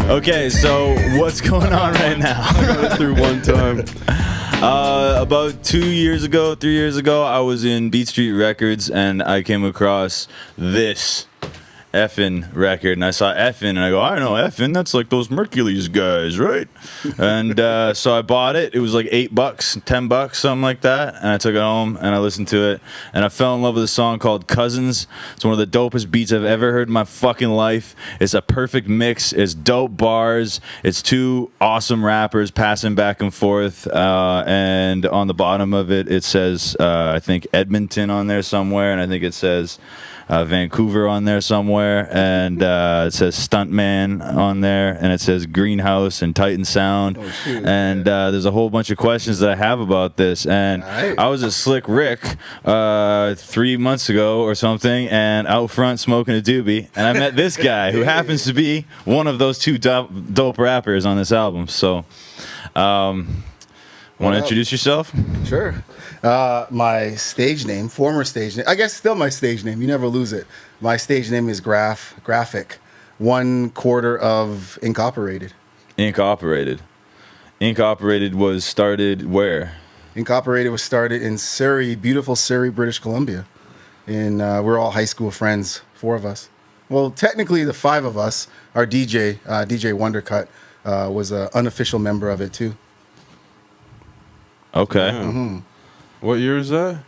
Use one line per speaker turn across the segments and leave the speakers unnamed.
Okay, so what's going on right now?
I got it through one time.
About 3 years ago, I was in Beat Street Records and I came across this effin' record, and I saw effin' and I go, I know effin', that's like those Mercules guys, right? And so I bought it. It was like $8, $10, something like that, and I took it home and I listened to it and I fell in love with a song called Cousins. It's one of the dopest beats I've ever heard in my fucking life. It's a perfect mix. It's dope bars. It's two awesome rappers passing back and forth, and on the bottom of it, it says I think Edmonton on there somewhere, and I think it says Vancouver on there somewhere, and it says Stuntman on there, and it says Greenhouse and Titan Sound.
Oh, shoot,
and there's a whole bunch of questions that I have about this. And
right.
I was at Slick Rick 3 months ago or something, and out front smoking a doobie, and I met this guy who happens to be one of those two dope rappers on this album. So, want to introduce yourself?
Sure. My stage name, former stage name, I guess still my stage name. You never lose it. My stage name is Grafhic, 1/4 of Incorporated.
Incorporated was started where?
Incorporated was started in Surrey, beautiful Surrey, British Columbia. And we're all high school friends, 4 of us. Well, technically the 5 of us. Our DJ Wondercut, was an unofficial member of it too.
Okay.
Mm-hmm.
What year is that?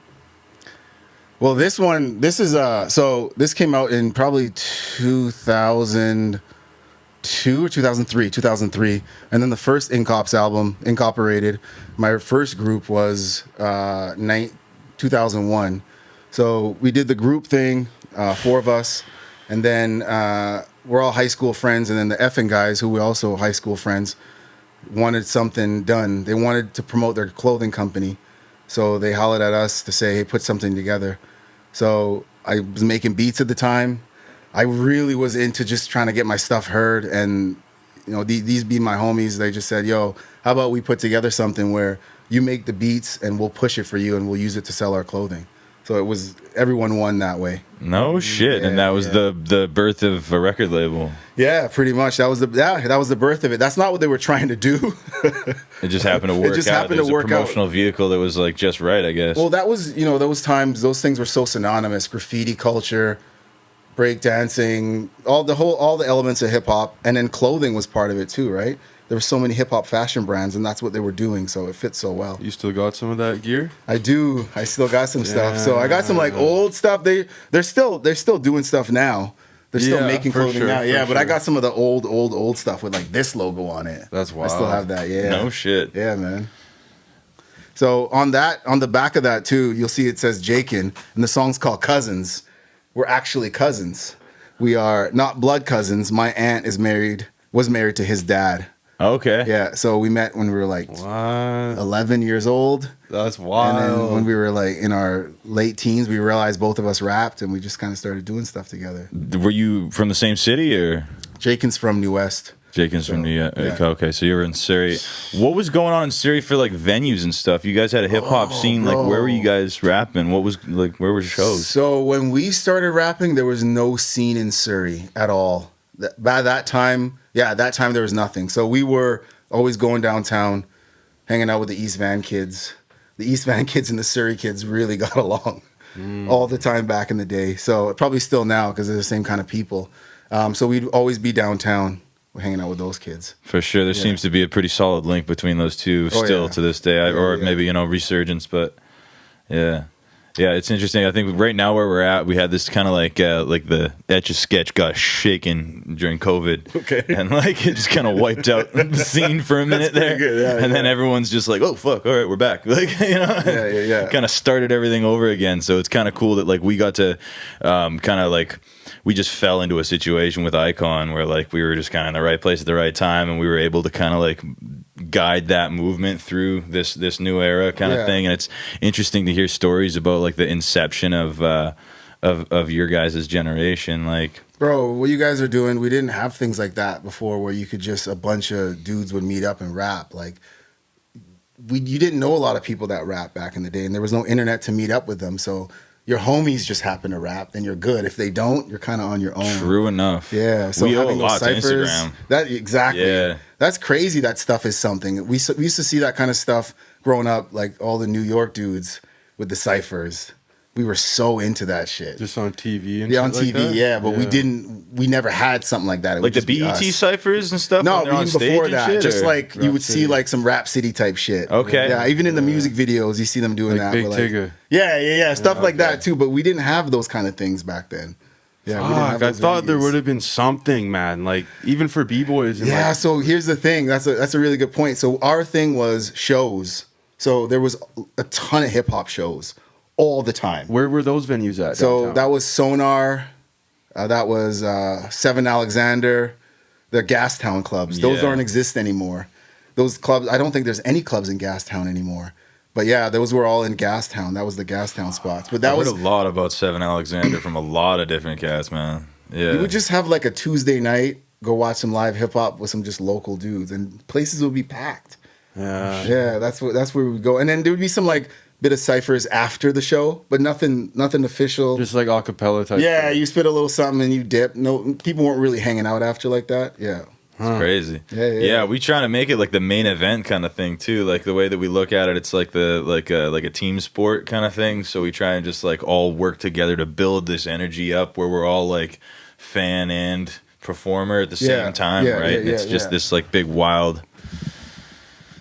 Well, this is so this came out in probably 2002 or 2003, and then the first Incops album, Incorporated, my first group was 2001. So we did the group thing, 4 of us, and then we're all high school friends, and then the effing guys, who were also high school friends, wanted something done. They wanted to promote their clothing company. So they hollered at us to say, hey, put something together. So I was making beats at the time. I really was into just trying to get my stuff heard. And, you know, these be my homies. They just said, yo, how about we put together something where you make the beats and we'll push it for you and we'll use it to sell our clothing. So it was, everyone won that way.
No shit.
Yeah,
and that was
yeah.
the birth of a record label.
Yeah, pretty much. That was the birth of it. That's not what they were trying to do.
It just happened to work out.
It just happened to work out.
A promotional vehicle that was like just right, I guess.
Well, that was, those times, those things were so synonymous. Graffiti culture, breakdancing, all the elements of hip hop, and then clothing was part of it too, right? There were so many hip hop fashion brands, and that's what they were doing, so it fits so well.
You still got some of that gear?
I do. I still got some stuff. So I got some like old stuff. They're still doing stuff now. They're still making clothing now. Yeah, but I got some of the old stuff with like this logo on it.
That's wild.
I still have that. Yeah.
No shit.
Yeah, man. So on the back of that too, you'll see it says Jakin, and the song's called Cousins. We're actually cousins. We are not blood cousins. My aunt was married to his dad.
Okay.
Yeah, so we met when we were like 11 years old.
That's wild.
And then when we were like in our late teens, we realized both of us rapped, and we just kind of started doing stuff together.
Were you from the same city or?
Jakin's from New West.
From New York.
Yeah.
Okay, so you were in Surrey. What was going on in Surrey for like venues and stuff? You guys had a hip hop scene. Like, where were you guys rapping? What was like? Where were shows?
So when we started rapping, there was no scene in Surrey at all. By that time, there was nothing. So we were always going downtown, hanging out with the East Van kids. The East Van kids and the Surrey kids really got along all the time back in the day. So probably still now because they're the same kind of people. So we'd always be downtown hanging out with those kids.
For sure. There seems to be a pretty solid link between those two to this day. Maybe, resurgence, but yeah. Yeah, it's interesting. I think right now where we're at, we had this kind of like the Etch-a-Sketch got shaken during COVID.
Okay.
And like it just kind of wiped out the scene for a minute there.
Good. Yeah,
and then everyone's just like, oh, fuck, all right, we're back. Like,
Yeah.
kind of started everything over again. So it's kind of cool that like we got to kind of like, we just fell into a situation with Icon where like we were just kind of in the right place at the right time, and we were able to kind of like guide that movement through this new era kind of thing. And it's interesting to hear stories about like the inception of your guys' generation. Like,
bro, what you guys are doing, we didn't have things like that before where you could just, a bunch of dudes would meet up and rap. Like, you didn't know a lot of people that rap back in the day, and there was no internet to meet up with them. So your homies just happen to rap, then you're good. If they don't, you're kind of on your own.
True enough.
Yeah, so
we owe a
having those
lot to
ciphers,
Instagram.
that exactly.
Yeah.
That's crazy. That stuff is something. We used to see that kind of stuff growing up, like all the New York dudes with the ciphers. We were so into that shit.
Just on TV and
Yeah, on
shit like
TV,
that?
yeah, but we never had something like that. It
Like
would
the
just be
BET
us.
ciphers and stuff.
No,
when they're on
even
stage
before
and
that,
shit,
just
or?
like you would see
City.
like some Rap City type shit.
Okay.
Yeah, even in the music videos, you see them doing
Like
that.
Big
but, like,
Tigger.
Yeah, stuff like
okay.
that too. But we didn't have those kind of things back then. Yeah, we didn't have
Fuck, I
those
thought there
venues.
would have been something, man. Like even for b-boys. And
Yeah,
like,
so here's the thing. That's a really good point. So our thing was shows. So there was a ton of hip hop shows all the time.
where were those venues at?
So
downtown?
that was Sonar, that was Seven Alexander, the Gastown clubs. Those
Yeah.
don't exist anymore. Those clubs, I don't think there's any clubs in Gastown anymore. But yeah, those were all in Gastown. That was the Gastown spots. But that
I've
was
heard a lot about Seven Alexander from a lot of different cats, man. Yeah.
you would just have like a Tuesday night, go watch some live hip hop with some just local dudes, and places would be packed. Yeah, that's where we would go. And then there would be some like bit of ciphers after the show, but nothing official.
just like acapella type.
Yeah,
shit.
you spit a little something and you dip. No, people weren't really hanging out after like that. Yeah.
It's crazy.
Yeah.
We trying to make it like the main event kind of thing too. Like the way that we look at it, it's like like a team sport kind of thing. So we try and just like all work together to build this energy up where we're all like fan and performer at the
Yeah,
same time,
yeah,
right?
yeah,
And it's
yeah,
just
yeah.
this like big wild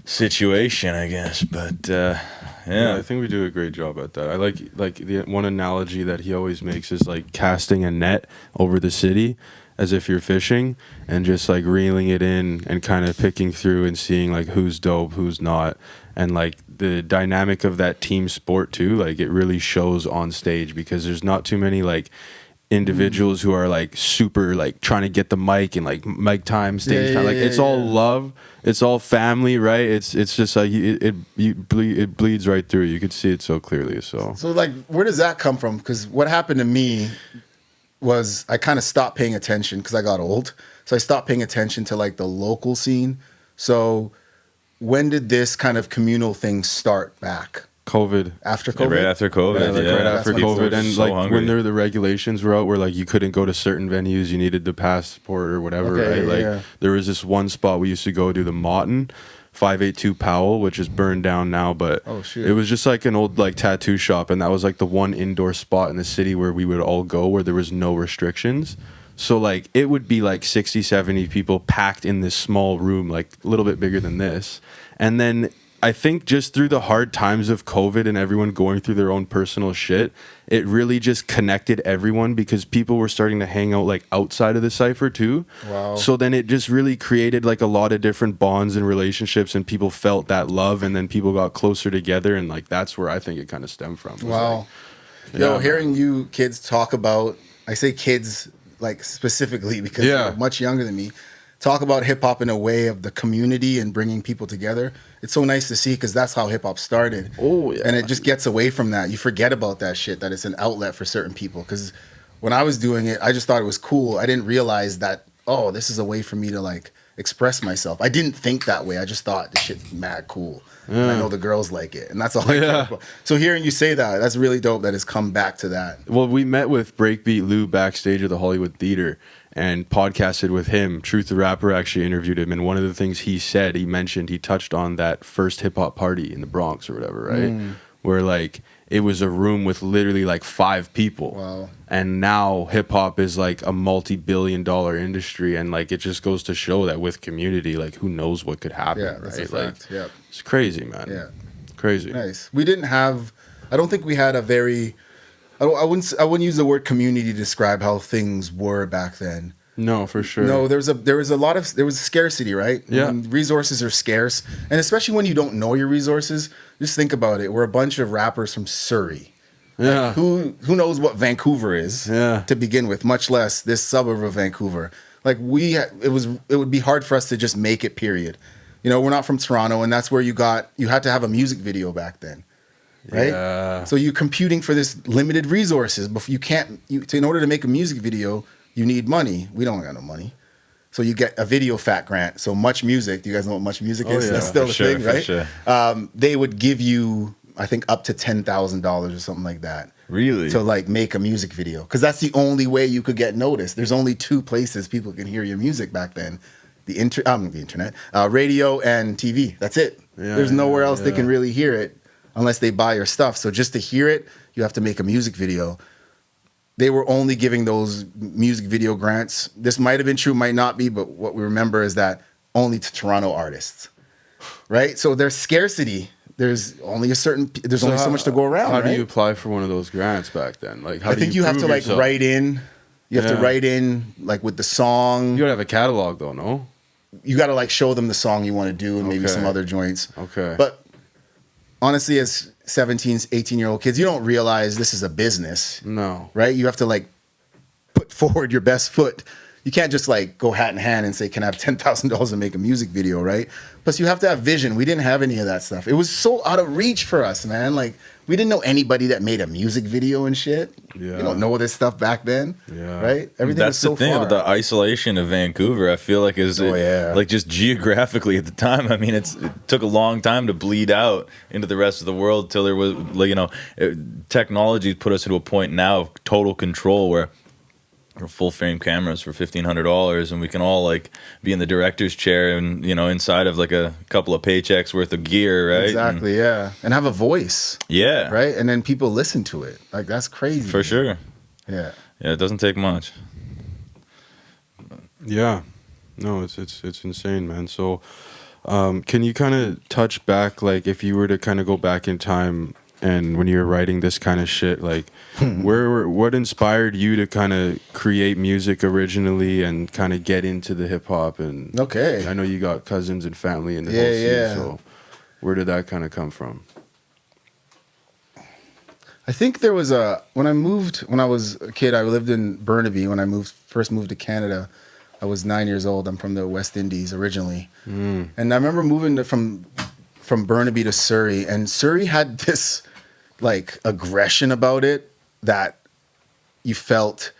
situation, I guess. But
Yeah,
yeah.
I think we do a great job at that. I like the one analogy that he always makes is like casting a net over the city as if you're fishing and just like reeling it in and kind of picking through and seeing like who's dope, who's not. And like the dynamic of that team sport too, like it really shows on stage because there's not too many like individuals who are like super like trying to get the mic and like mic time, stage time. Like it's all love, it's all family, right? It's just like it bleeds right through. You could see it so clearly. So
So like, where does that come from? Because what happened to me was I kind of stopped paying attention because I got old. So I stopped paying attention to like the local scene. So when did this kind of communal thing start back?
COVID.
After
Yeah,
COVID?
right after COVID.
Yeah, like
yeah.
right after
People
COVID,
were
and
so
like
hungry.
when the regulations were out, where like you couldn't go to certain venues, you needed the passport or whatever,
Okay,
right? Like
yeah.
there was this one spot we used to go to, the Moughton, 582 Powell, which is burned down now, but
Oh, shit.
it was just like an old like tattoo shop, and that was like the one indoor spot in the city where we would all go, where there was no restrictions. So like it would be like 60, 70 people packed in this small room, like a little bit bigger than this, and then I think just through the hard times of COVID and everyone going through their own personal shit, it really just connected everyone because people were starting to hang out like outside of the cypher too.
Wow.
So then it just really created like a lot of different bonds and relationships, and people felt that love, and then people got closer together, and like that's where I think it kind of stemmed from. Was
Wow.
like,
Yo,
yeah,
hearing you kids talk about, I say kids like specifically because
Yeah.
you're much younger than me, talk about hip hop in a way of the community and bringing people together. It's so nice to see because that's how hip hop started.
Oh, yeah.
And it just gets away from that. You forget about that shit, that it's an outlet for certain people. Because when I was doing it, I just thought it was cool. I didn't realize that, oh, this is a way for me to like express myself. I didn't think that way. I just thought this shit's mad cool. And I know the girls like it. And that's all I care
Yeah.
about. So hearing you say that, that's really dope that it's come back to that.
Well, we met with Breakbeat Lou backstage at the Hollywood Theater and podcasted with him. Truth the Rapper actually interviewed him, and one of the things he said, he touched on that first hip hop party in the Bronx or whatever, right? Where like it was a room with literally like 5 people.
Wow.
And now hip hop is like a multi-billion-dollar industry, and like it just goes to show that with community, like who knows what could happen,
Yeah, that's
right?
a fact.
Like
Yeah.
it's crazy, man.
Yeah.
Crazy.
Nice. We didn't have. I don't think we had a very. I wouldn't use the word community to describe how things were back then.
No, for sure.
No, there was scarcity, right?
Yeah.
When resources are scarce, and especially when you don't know your resources. Just think about it. We're a bunch of rappers from Surrey.
Yeah.
Who knows what Vancouver is
Yeah.
to begin with, much less this suburb of Vancouver. Like it would be hard for us to just make it. Period. You know, we're not from Toronto, and that's where you had to have a music video back then, right?
Yeah.
So you're computing for this limited resources, but in order to make a music video, you need money. We don't got no money. So you get a video fat grant. So Much Music, do you guys know what Much Music is?
yeah,
That's still
for
the
sure,
thing,
for
right?
sure.
They would give you I think up to $10,000 or something like that.
Really?
To like make a music video, because that's the only way you could get noticed. There's only two places people can hear your music back then: the internet, radio, and TV. That's it. There's nowhere else they can really hear it unless they buy your stuff. So just to hear it, you have to make a music video. They were only giving those music video grants. This might have been true, might not be, but what we remember is that only to Toronto artists, right? So there's scarcity. There's only so much to go around.
How
right?
do you apply for one of those grants back then? Like, how
I
do
think you have to
prove
like
yourself?
write in. You have to write in like with the song.
You gotta have a catalog though, no?
You got to like show them the song you want to do and maybe
Okay.
some other joints.
Okay.
But honestly, as 17, 18-year-old kids, you don't realize this is a business,
No.
right? You have to like put forward your best foot. You can't just like go hat in hand and say, can I have $10,000 to make a music video, right? Plus you have to have vision. We didn't have any of that stuff. It was so out of reach for us, man. Like we didn't know anybody that made a music video and shit.
Yeah.
You don't know this stuff back then,
Yeah.
right? Everything
That's
was so
the thing
far.
about the isolation of Vancouver. I feel like like just geographically at the time. I mean, it took a long time to bleed out into the rest of the world till there was, like, technology put us into a point now of total control where full frame cameras for $1,500 and we can all like be in the director's chair and inside of like a couple of paychecks worth of gear, right?
Exactly, yeah. And have a voice.
Yeah.
Right? And then people listen to it. Like that's crazy.
For sure.
Yeah.
Yeah, it doesn't take much.
Yeah. No, it's insane, man. So, can you kind of touch back, like, if you were to kind of go back in time and when you were writing this kind of shit, like, what inspired you to kind of create music originally and kind of get into the hip hop? And
Okay.
I know you got cousins and family in the
Yeah,
whole scene,
yeah.
so where did that kind of come from?
I think there was when I was a kid, I lived in Burnaby. When I first moved to Canada, I was 9 years old. I'm from the West Indies originally. And I remember moving from Burnaby to Surrey, and Surrey had this like aggression about it that you felt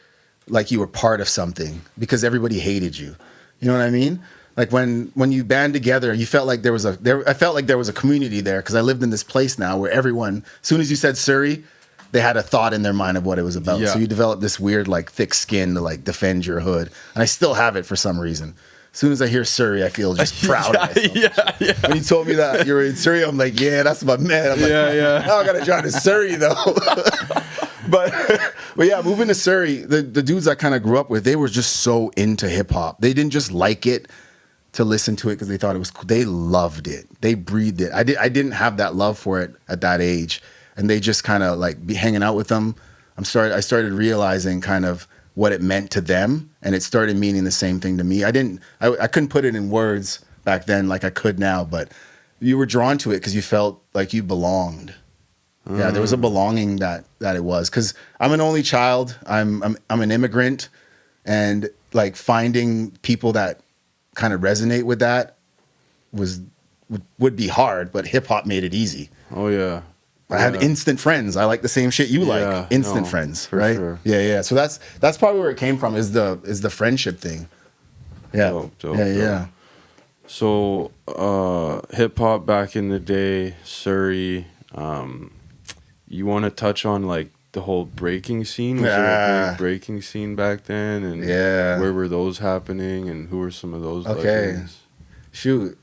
like you were part of something because everybody hated you. You know what I mean? Like when you band together, you felt like I felt like there was a community there because I lived in this place now where everyone, as soon as you said Surrey, they had a thought in their mind of what it was about.
Yeah.
So you develop this weird like thick skin to like defend your hood, and I still have it for some reason. As soon as I hear Surrey, I feel just proud of myself.
Yeah.
When you told me that you were in Surrey, I'm like, yeah, that's my man. I'm like, now I gotta drive to Surrey though. but yeah, moving to Surrey, the dudes I kind of grew up with, they were just so into hip hop. They didn't just like it to listen to it because they thought it was cool. They loved it. They breathed it. I didn't have that love for it at that age, and they just kind of like be hanging out with them. I started realizing kind of what it meant to them, and it started meaning the same thing to me. I couldn't put it in words back then like I could now, but you were drawn to it because you felt like you belonged. Yeah, there was a belonging that it was, because I'm an only child. I'm an immigrant, and like finding people that kind of resonate with that would be hard, but hip hop made it easy.
Oh, yeah.
I had instant friends. I like the same shit you like. Instant friends,
for
right?
sure.
Yeah. So that's probably where it came from, is the friendship thing. Yeah.
Dope.
Yeah.
So, hip hop back in the day, Surrey. You want to touch on like the whole breaking scene? Was there a big breaking scene back then? And where were those happening? And who were some of those?
Okay.
legends?
Shoot,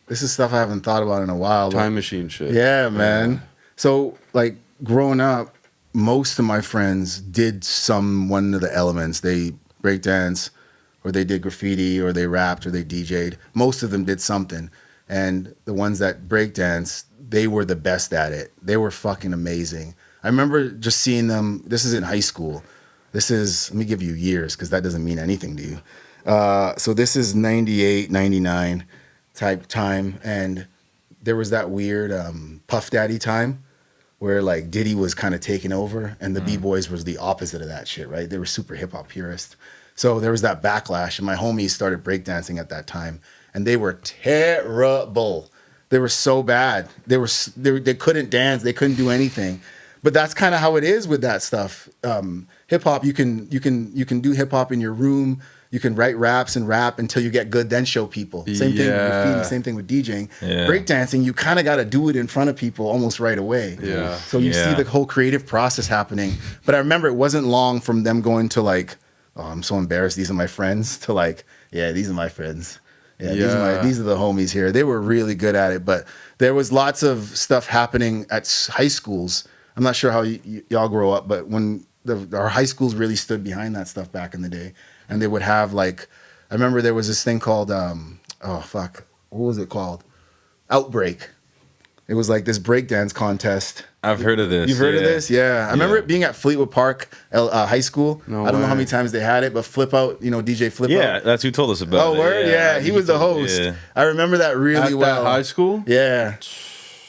this is stuff I haven't thought about in a while. but-
Time machine shit.
Yeah, man. So like growing up, most of my friends did one of the elements. They breakdance, or they did graffiti, or they rapped, or they DJ'd. Most of them did something. And the ones that breakdance, they were the best at it. They were fucking amazing. I remember just seeing them. This is in high school. Let me give you years, because that doesn't mean anything to you. So this is 98, 99 type time. And there was that weird Puff Daddy time where like Diddy was kind of taking over, and the B-boys was the opposite of that shit, right? They were super hip hop purists. So there was that backlash, and my homies started breakdancing at that time, and they were terrible. They were so bad. They couldn't dance. They couldn't do anything. But that's kind of how it is with that stuff. Hip hop, you can do hip hop in your room. You can write raps and rap until you get good, then show people. Same thing with graffiti, same thing with DJing.
Yeah.
Breakdancing, you kind of got to do it in front of people almost right away.
Yeah.
So you see the whole creative process happening. But I remember it wasn't long from them going to like, oh, I'm so embarrassed. These are my friends. To like, yeah, these are my friends. Yeah, these are the homies here. They were really good at it. But there was lots of stuff happening at high schools. I'm not sure how y'all grow up, but when our high schools really stood behind that stuff back in the day, and they would have like, I remember there was this thing called, what was it called? Outbreak. It was like this breakdance contest.
I've heard of this.
You've heard of this? Yeah. I remember it being at Fleetwood Park High School.
No
I don't know how
way.
many times they had it, but Flip Out, DJ Flip Out.
Yeah, that's who told us about it.
Oh, word? Yeah, he was the host.
Yeah.
I remember that really
At
well.
that high school?
Yeah.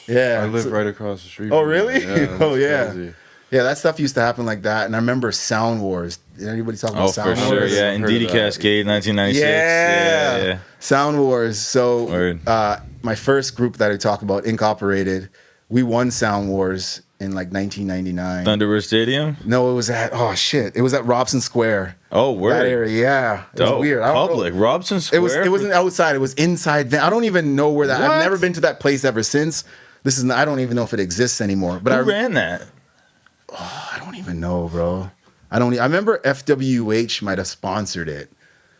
Yeah.
I live right across the street.
Oh,
from
really?
it.
Oh,
that's
yeah.
crazy.
Yeah, that stuff used to happen like that. And I remember Sound Wars. Did anybody talk about
Oh,
Sound
for
Wars?
sure. Yeah,
I've heard
Indeed
of that.
Cascade, 1996.
Yeah. Sound Wars. So
Word.
my first group that I talk about, Incorporated, we won Sound Wars in like 1999.
Thunderbird Stadium.
No, it was it was at Robson Square.
Oh, word.
That area, yeah. It was
Dope.
weird. I don't know.
Public. Robson Square.
It wasn't outside. It was inside. I don't even know where that.
What?
I've never been to that place ever since. I don't even know if it exists anymore. But
Who ran that?
I don't even know, bro. I remember FWH might have sponsored it,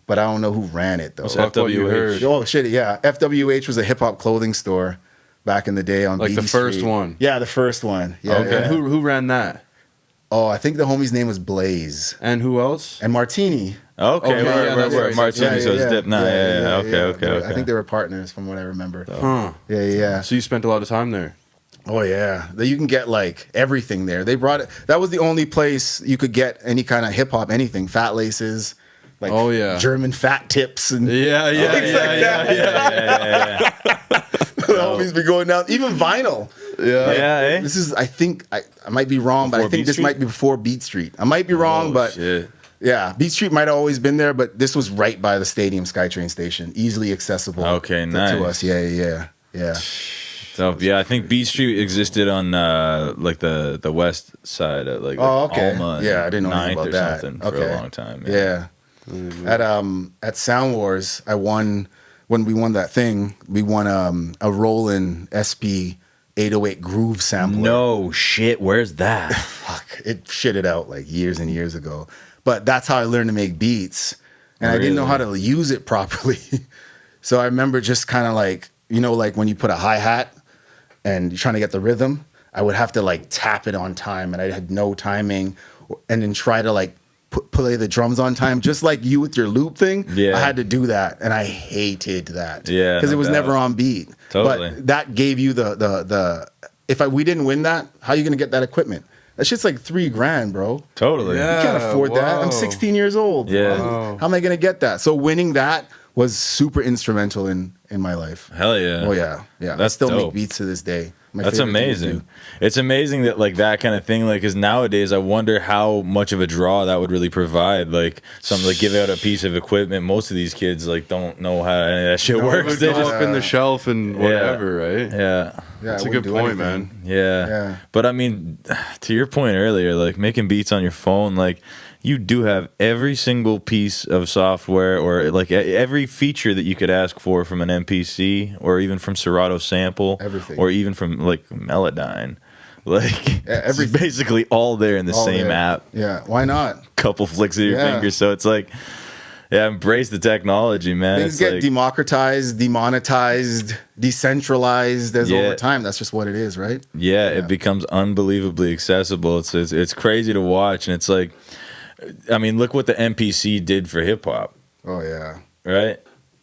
but I don't know who ran it though.
What's
Fuck what you
FWH?
heard.
Oh shit, yeah. FWH was a hip hop clothing store back in the day on
Like the
Beatty
first
Street.
one?
Yeah, the first one. Yeah.
Okay.
yeah.
Who ran that?
Oh, I think the homie's name was Blaze
And who else?
and Martini.
Okay,
Okay, yeah, that's right.
Martini, so it's Dip. Nah, yeah. Okay.
I think they were partners from what I remember.
Huh.
Yeah.
So you spent a lot of time there.
Oh yeah, you can get like everything there. They brought it. That was the only place you could get any kind of hip hop, anything. Fat laces, like
Oh, yeah.
German fat tips and
Yeah.
the homies be going down. Even vinyl.
Yeah,
This is, I think, I might be wrong, but I
Before
think
Beat
this
Street?
might be before Beat Street. I might be wrong, but
shit.
yeah, Beat Street might have always been there, but this was right by the stadium SkyTrain station, easily accessible.
Okay,
to
nice.
us. Yeah.
So yeah, I think Beat Street existed on like the west side of like
Oh, okay.
Alma and
Yeah, I didn't know anything
9th
about
or
that.
something for
Okay.
a long time.
Yeah. At Sound Wars, I won when we won that thing. We won a Roland SP 808 Groove sampler.
No shit, where's that?
Fuck, it shitted out like years and years ago. But that's how I learned to make beats, and I didn't know how to use it properly. So I remember just kind of like, like when you put a hi hat and you're trying to get the rhythm, I would have to like tap it on time, and I had no timing, and then try to like play the drums on time, just like you with your loop thing.
Yeah.
I had to do that, and I hated that.
Yeah,
because
no
it was
doubt.
never on beat.
Totally.
But that gave you the if we didn't win that, how are you gonna get that equipment? That shit's like $3,000, bro.
Totally.
Yeah.
You can't afford that. I'm
Wow.
16 years old.
Yeah.
How am I gonna get that? So winning that was super instrumental in my life.
Hell yeah.
Oh yeah. I
That's
still
dope.
make beats to this day. My
That's
favorite thing to
amazing.
do.
It's amazing that like that kind of thing, like, because nowadays I wonder how much of a draw that would really provide. Like, something like give out a piece of equipment. Most of these kids like don't know how any of that shit
It
works.
would
They
go
just,
up in the shelf and whatever, right?
yeah,
Yeah,
That's
I
a good
wouldn't do
point,
anything.
man.
yeah,
Yeah.
But I mean, to your point earlier, like making beats on your phone, like you do have every single piece of software or like every feature that you could ask for from an MPC or even from Serato Sample,
Everything.
or even from like Melodyne. Like
Yeah,
it's
everything.
basically all there in the
All
same
there.
app.
Yeah. Why not?
Couple flicks of your
Yeah.
fingers, so it's like, yeah, embrace the technology, man.
Things
It's
get
like,
democratized, demonetized, decentralized as
Yeah.
over time. That's just what it is, right?
yeah, it becomes unbelievably accessible. It's crazy to watch, and it's like, I mean, look what the MPC did for hip hop,
Oh yeah.
right?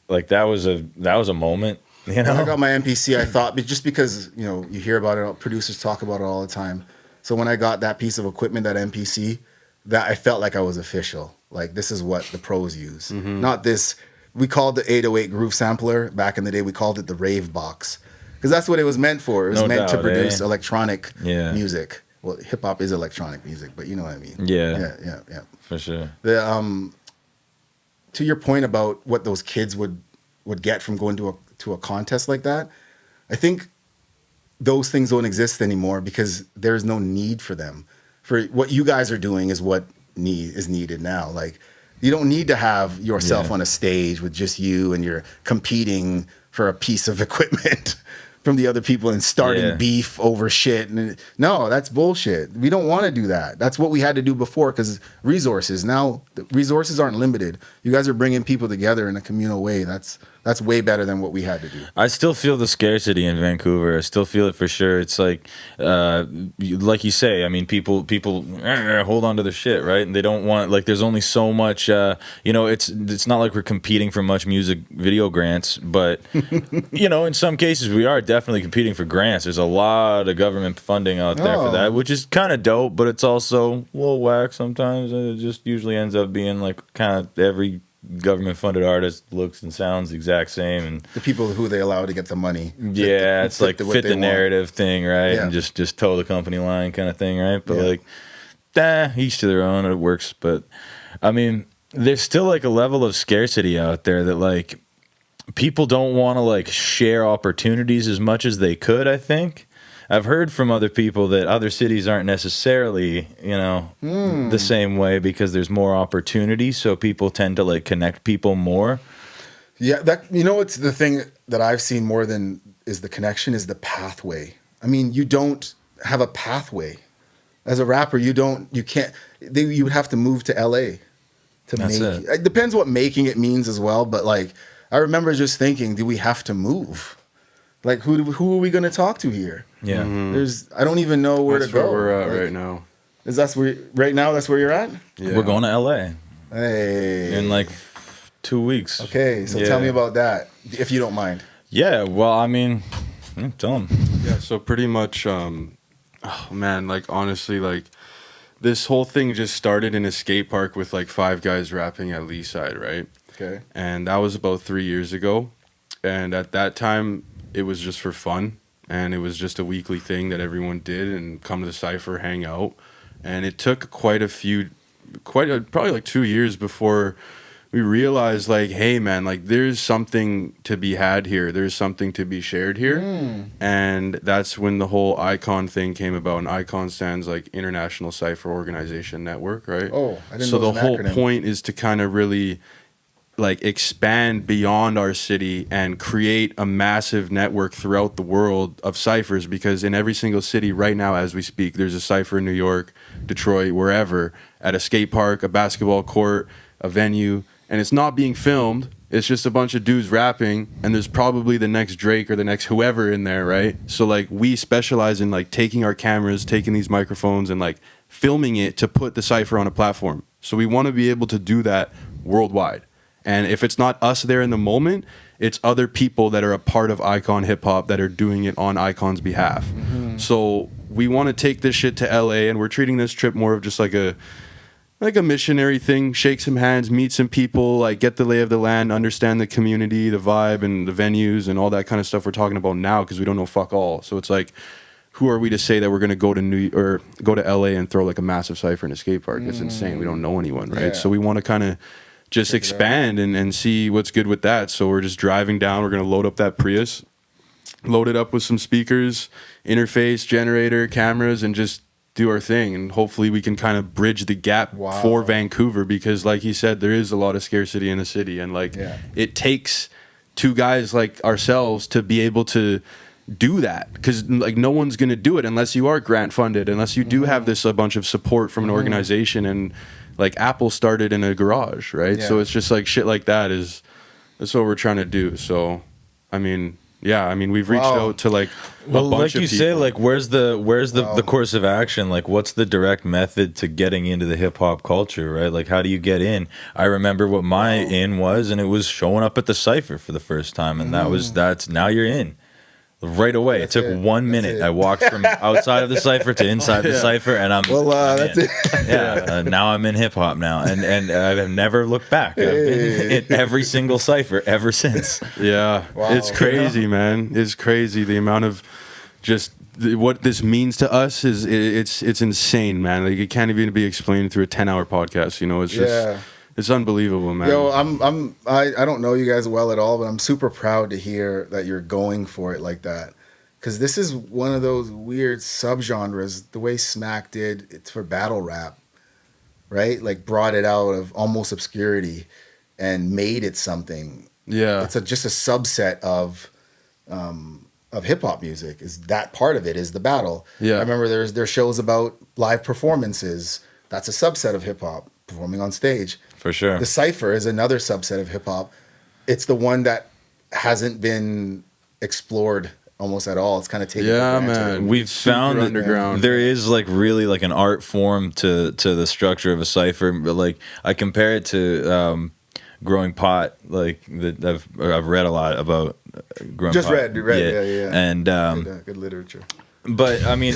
Like that was a moment, you
When I
know.
got my MPC, I thought, but just because you hear about it, producers talk about it all the time. So when I got that piece of equipment, that MPC, that I felt like I was official. Like this is what the pros use, not this. We called the 808 Groove Sampler back in the day. We called it the Rave Box because that's what it was meant for. It was
No
meant to
doubt,
produce
eh?
electronic
Yeah.
music. Well, hip hop is electronic music, but you know what I mean.
Yeah.
Yeah.
For sure.
The to your point about what those kids would get from going to a contest like that, I think those things don't exist anymore because there's no need for them. For what you guys are doing is what is needed now. Like You don't need to have yourself
Yeah.
on a stage with just you and you're competing for a piece of equipment from the other people and starting
Yeah.
beef over shit. And no, that's bullshit. We don't want to do that. That's what we had to do before because resources. Now, the resources aren't limited. You guys are bringing people together in a communal way. That's way better than what we had to do.
I still feel the scarcity in Vancouver. I still feel it for sure. It's like you say. I mean, people hold on to their shit, right? And they don't want like. There's only so much. It's not like we're competing for much music video grants, but in some cases we are definitely competing for grants. There's a lot of government funding out there for that, which is kind of dope, but it's also a little whack sometimes. It just usually ends up being like kind of every government funded artist looks and sounds the exact same, and
The people who they allow to get the money.
it's like
what
fit
they
the
want.
narrative thing, right?
Yeah.
And just toe the company line kind of thing, right? But
Yeah.
each to their own. It works, but I mean, there's still like a level of scarcity out there that like people don't want to like share opportunities as much as they could. I think I've heard from other people that other cities aren't necessarily, the same way because there's more opportunity. So people tend to like connect people more.
Yeah, it's the thing that I've seen more than is the connection is the pathway. I mean, you don't have a pathway. As a rapper, you would have to move to LA to
That's
make
it.
it depends what making it means as well, but like I remember just thinking, do we have to move? Like who are we going to talk to here?
Yeah.
I don't even know where
That's
to go.
where we're at
Like,
right now.
Is that's where right now that's where you're at?
Yeah.
We're going to LA
Hey.
in like 2 weeks.
Okay, so
Yeah.
tell me about that if you don't mind.
Yeah, well, I mean, tell them.
Yeah, so pretty much, like honestly, like this whole thing just started in a skate park with like 5 guys rapping at Leaside, right?
Okay.
And that was about 3 years ago. And at that time, it was just for fun. And it was just a weekly thing that everyone did and come to the cypher, hang out. And it took probably like 2 years before we realized like, hey man, like there's something to be had here. There's something to be shared here. And that's when the whole ICON thing came about. And ICON stands like International Cypher Organization Network, right?
Oh, I didn't
so
know it
the
was an
whole
acronym.
point is to kind of really like expand beyond our city and create a massive network throughout the world of ciphers, because in every single city right now as we speak there's a cipher in New York, Detroit, wherever, at a skate park, a basketball court, a venue, and it's not being filmed. It's just a bunch of dudes rapping, and there's probably the next Drake or the next whoever in there, right? So like we specialize in like taking our cameras, taking these microphones and like filming it to put the cipher on a platform. So we want to be able to do that worldwide. And if it's not us there in the moment, it's other people that are a part of Icon Hip Hop that are doing it on Icon's behalf. So we want to take this shit to LA, and we're treating this trip more of just like a missionary thing. Shake some hands, meet some people, like get the lay of the land, understand the community, the vibe, and the venues, and all that kind of stuff we're talking about now because we don't know fuck all. So it's like, who are we to say that we're gonna go to LA and throw like a massive cipher in a skate park? It's insane. We don't know anyone, right?
Yeah.
So we want to kind of just expand and see what's good with that. So we're just driving down. We're going to load up that Prius, load it up with some speakers, interface, generator, cameras, and just do our thing. And hopefully we can kind of bridge the gap for Vancouver, because like he said, there is a lot of scarcity in the city. And like it takes 2 guys like ourselves to be able to do that, because like no one's going to do it unless you are grant funded, unless you do have a bunch of support from an organization. And like Apple started in a garage, right?
Yeah.
So it's just like shit like that's what we're trying to do. So, I mean, we've reached out to like a bunch
like
of
you
people.
say, like where's the course of action? Like what's the direct method to getting into the hip hop culture, right? Like how do you get in? I remember what my in was, and it was showing up at the cypher for the first time, and that's now you're in. Right away. It took 1 minute. I walked from outside of the cipher to inside the cipher, and I'm
That's
in.
it.
Yeah, now I'm in hip hop now, and I've never looked back. I've been in every single cipher ever since.
Yeah, it's crazy, man. It's crazy the amount of just what this means to us is it's insane, man. Like it can't even be explained through a 10-hour podcast. It's just it's unbelievable, man.
Yo, I don't know you guys well at all, but I'm super proud to hear that you're going for it like that. Because this is one of those weird subgenres, the way Smack did, it's for battle rap. right? Like brought it out of almost obscurity and made it something.
Yeah.
It's just a subset of hip hop music. Is that part of it is the battle.
Yeah.
I remember there's shows about live performances. That's a subset of hip hop, performing on stage.
For sure.
The cypher is another subset of hip hop. It's the one that hasn't been explored almost at all. It's kind of taken for
Yeah,
granted.
man.
We've
Super
found that
underground.
there is like really like an art form to the structure of a cipher. But like I compare it to growing pot. Like that I've read a lot about growing
Just
pot.
read, yeah.
And
Good literature.
but I mean,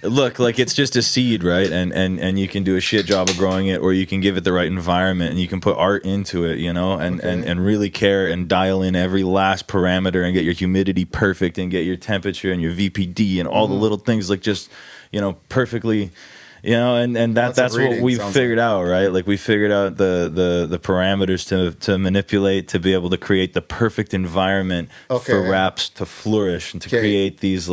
look, like it's just a seed, right? And you can do a shit job of growing it, or you can give it the right environment, and you can put art into it, you know, and really care and dial in every last parameter and get your humidity perfect and get your temperature and your VPD and all the little things like just, you know, perfectly. You know, and that's what
reading,
we
sounds
figured out, right? Like we figured out the parameters to manipulate to be able to create the perfect environment for raps to flourish and to create these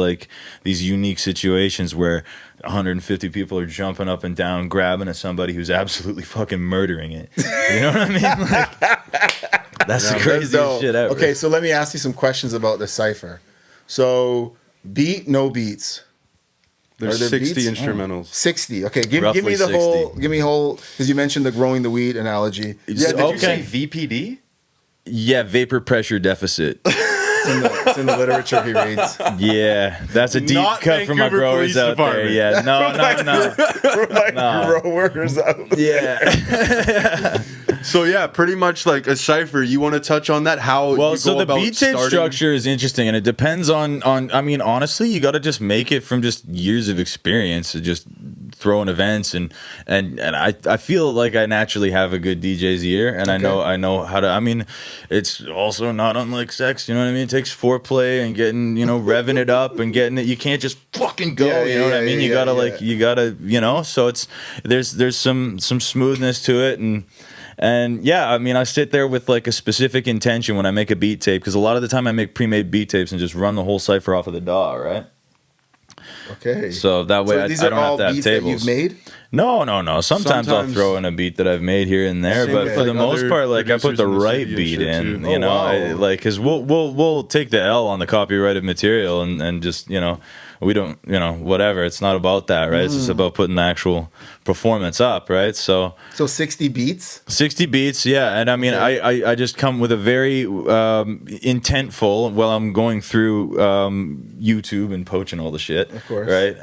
unique situations where 150 people are jumping up and down, grabbing at somebody who's absolutely fucking murdering it. You know what I mean? Like, that's the craziest shit ever.
Okay, so let me ask you some questions about the cipher. So, beat, no beats.
There's
Are there
60
beats?
instrumentals.
60. Okay, give
Roughly
me the
60.
whole, because you mentioned the growing the weed analogy.
Yeah, did you say
Okay.
VPD?
Yeah, vapor pressure deficit.
It's in the literature he reads.
Yeah, that's a deep
Not
cut from my
Vancouver
growers
Police
out
Department.
there. Yeah, no.
Growers out.
Yeah.
So yeah, pretty much like a cipher. You want to touch on that? How
Well,
you
so
go
the
about
beat tape
starting-
structure is interesting, and it depends on. I mean, honestly, you got to just make it from just years of experience, of just throwing events, and I feel like I naturally have a good DJ's ear, and I know how to. I mean, it's also not unlike sex. You know what I mean? It takes foreplay and getting revving it up and getting it. You can't just fucking go.
Yeah,
you know what I mean? You gotta you gotta So it's there's some smoothness to it and yeah, I mean, I sit there with like a specific intention when I make a beat tape, because a lot of the time I make pre-made beat tapes and just run the whole cipher off of the DAW, right?
Okay.
So that way
these
I
are
don't
all
have to have
beats
tables.
that you've made?
No. Sometimes I'll
Sometimes-
throw in a beat that I've made here and there,
Same
but
with,
for the
like,
most
other
part, like I put
producers
the
in the
right
city and
beat
shit,
in,
too.
you know,
wow.
like because we'll take the L on the copyrighted material and just we don't whatever. It's not about that, right? It's just about putting the actual performance up, right? So
60 beats?
60 beats, yeah. And I mean, I just come with a very intentful while I'm going through YouTube and poaching all the shit.
Of course.
Right?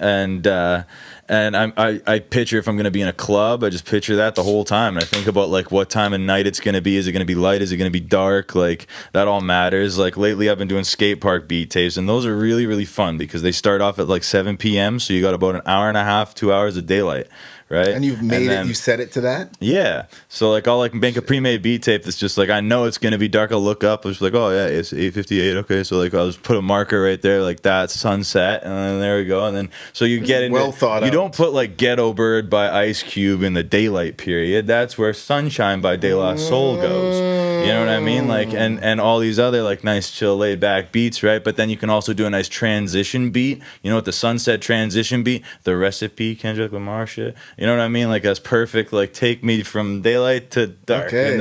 And I picture if I'm going to be in a club, I just picture that the whole time. And I think about like what time of night it's going to be. Is it going to be light? Is it going to be dark? Like that all matters. Like lately I've been doing skate park beat tapes, and those are really, really fun because they start off at like 7 p.m. So you got about an hour and a half, 2 hours of daylight. Right.
And you've made
then-
it, you set it to that?
Yeah. So like I'll like make a pre-made beat tape that's just like I know it's gonna be dark. I'll look up. It's like, oh yeah, it's 8:58. Okay, so like I'll just put a marker right there, like that sunset, and then there we go. And then so you get into
well thought
you
out.
don't put like Ghetto Bird by Ice Cube in the daylight period. That's where Sunshine by De La Soul goes. You know what I mean? Like and all these other like nice chill laid back beats, right? But then you can also do a nice transition beat. You know what the sunset transition beat? The Recipe, Kendrick Lamar shit. You know what I mean? Like that's perfect. Like take me from daylight to dark,
Okay.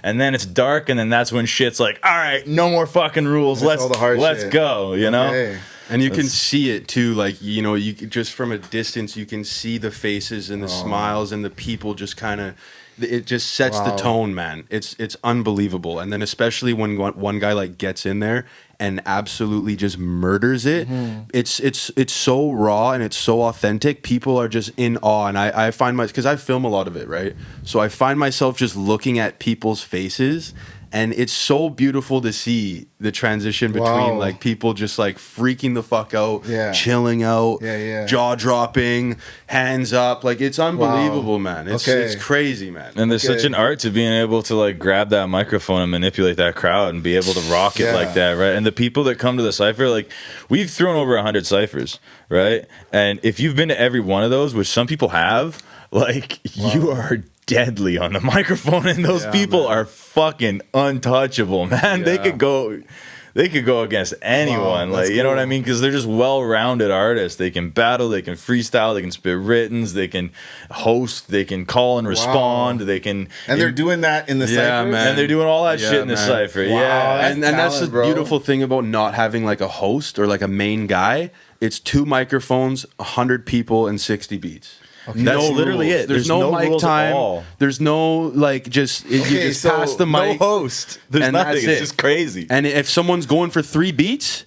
and then it's dark, and then that's when shit's like, all right, no more fucking rules.
That's all the hard
Let's
shit.
go. You know.
Okay.
And you can see it too, like you can, just from a distance, you can see the faces and the smiles and the people just kind of. It just sets the
Wow.
tone, man. It's unbelievable. And then especially when one guy like gets in there and absolutely just murders it, it's so raw and it's so authentic. People are just in awe, and I find because I film a lot of it, right? So I find myself just looking at people's faces. And it's so beautiful to see the transition between
Wow.
like people just like freaking the fuck out,
Yeah.
chilling out,
Yeah.
jaw dropping, hands up. Like it's unbelievable, man. It's
Okay.
crazy, man.
And there's
Okay.
such an art to being able to like grab that microphone and manipulate that crowd and be able to rock it
Yeah.
like that, right? And the people that come to the cipher, like we've thrown over 100 ciphers, right? And if you've been to every one of those, which some people have, like you are deadly on the microphone, and those
Yeah,
people
man.
are fucking untouchable, man. They
Yeah.
could go. they could go against anyone.
Wow,
like,
that's
you know what I
cool.
mean? Because they're just well-rounded artists. They can battle, they can freestyle, they can spit writtens, they can host, they can call and respond, they can.
And they're doing that in the
Yeah,
ciphers?
man.
And they're doing all that
Yeah,
shit in the
man.
cipher.
Wow,
Yeah.
that's
And that's the
talent, bro.
beautiful thing about not having like a host or like a main guy. It's 2 microphones, 100 people, and 60 beats.
That's literally
rules.
it.
There's no mic
rules at
time.
all.
There's no like just you
Okay,
just
so
pass the mic.
No host. There's
and
nothing.
that's
It's
it.
just crazy.
And if someone's going for 3 beats,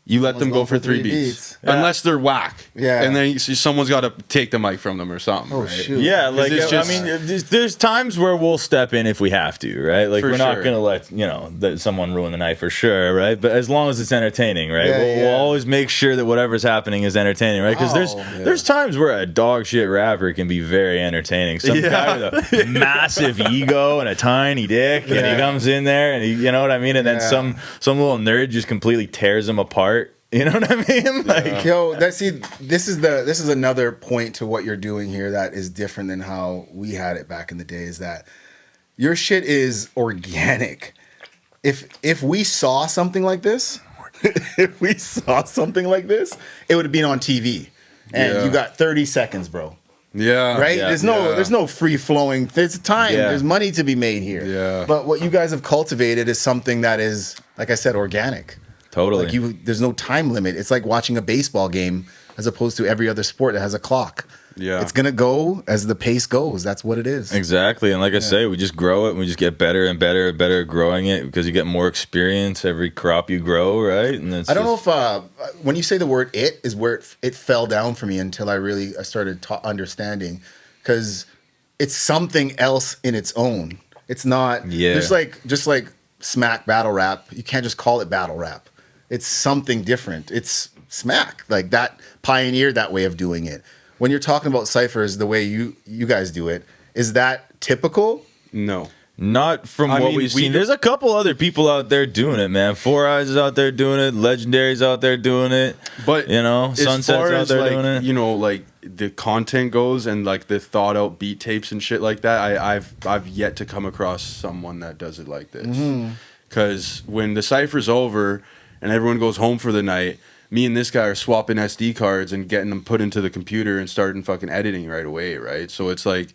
you let them go
Someone's
for
going for
3
three
beats.
beats.
Yeah.
Unless they're whack.
Yeah.
And then someone's got to take the mic from them or something.
Oh,
right?
shoot.
Yeah, like
it's just-
I mean, there's times where we'll step in if we have to, right? Like
For
we're not
sure.
gonna let someone ruin the night for sure, right? But as long as it's entertaining, right?
Yeah,
we'll
yeah.
always make sure that whatever's happening is entertaining, right? Because
Wow.
there's times where a dog shit rapper can be very entertaining. Some guy with a massive ego and a tiny dick, and he
Yeah.
comes in there, and you know what I mean? And then
Yeah.
some little nerd just completely tears him apart. You know what I mean? Like,
Yo, this is another point to what you're doing here that is different than how we had it back in the day. Is that your shit is organic. If we saw something like this, it would have been on TV, and
Yeah.
you got 30 seconds, bro.
Yeah.
Right?
Yeah.
There's no free flowing. There's time.
Yeah.
There's money to be made here.
Yeah.
But what you guys have cultivated is something that is, like I said, organic.
totally.
Like there's no time limit. It's like watching a baseball game as opposed to every other sport that has a clock.
Yeah.
It's gonna go as the pace goes. That's what it is.
Exactly, and like I say, we just grow it, and we just get better and better and better at growing it because you get more experience every crop you grow, right? And it's
I don't know if when you say the word "it" is where it fell down for me until I started understanding, because it's something else in its own. It's not.
Yeah.
There's just like smack battle rap. You can't just call it battle rap. It's something different. It's smack, like that pioneered that way of doing it. When you're talking about ciphers the way you guys do it, is that typical?
No.
Not from
I
what
mean,
we've
we
seen.
do-
There's a couple other people out there doing it, man. Four Eyes is out there doing it. Legendary's out there doing it.
But
Sunset's
as far
out
as
there
like,
doing it.
like the content goes and like the thought out beat tapes and shit like that, I've yet to come across someone that does it like this. Because when the cipher's over and everyone goes home for the night, me and this guy are swapping SD cards and getting them put into the computer and starting fucking editing right away, right? So it's like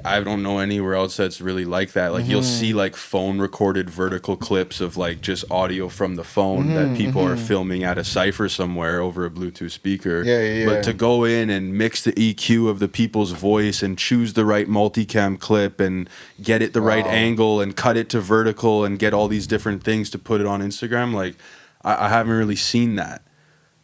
I don't know anywhere else that's really like that. Like you'll see like phone recorded vertical clips of like just audio from the phone that people are filming at a cipher somewhere over a Bluetooth speaker.
Yeah.
But to go in and mix the EQ of the people's voice and choose the right multicam clip and get it the right angle and cut it to vertical and get all these different things to put it on Instagram, like I haven't really seen that.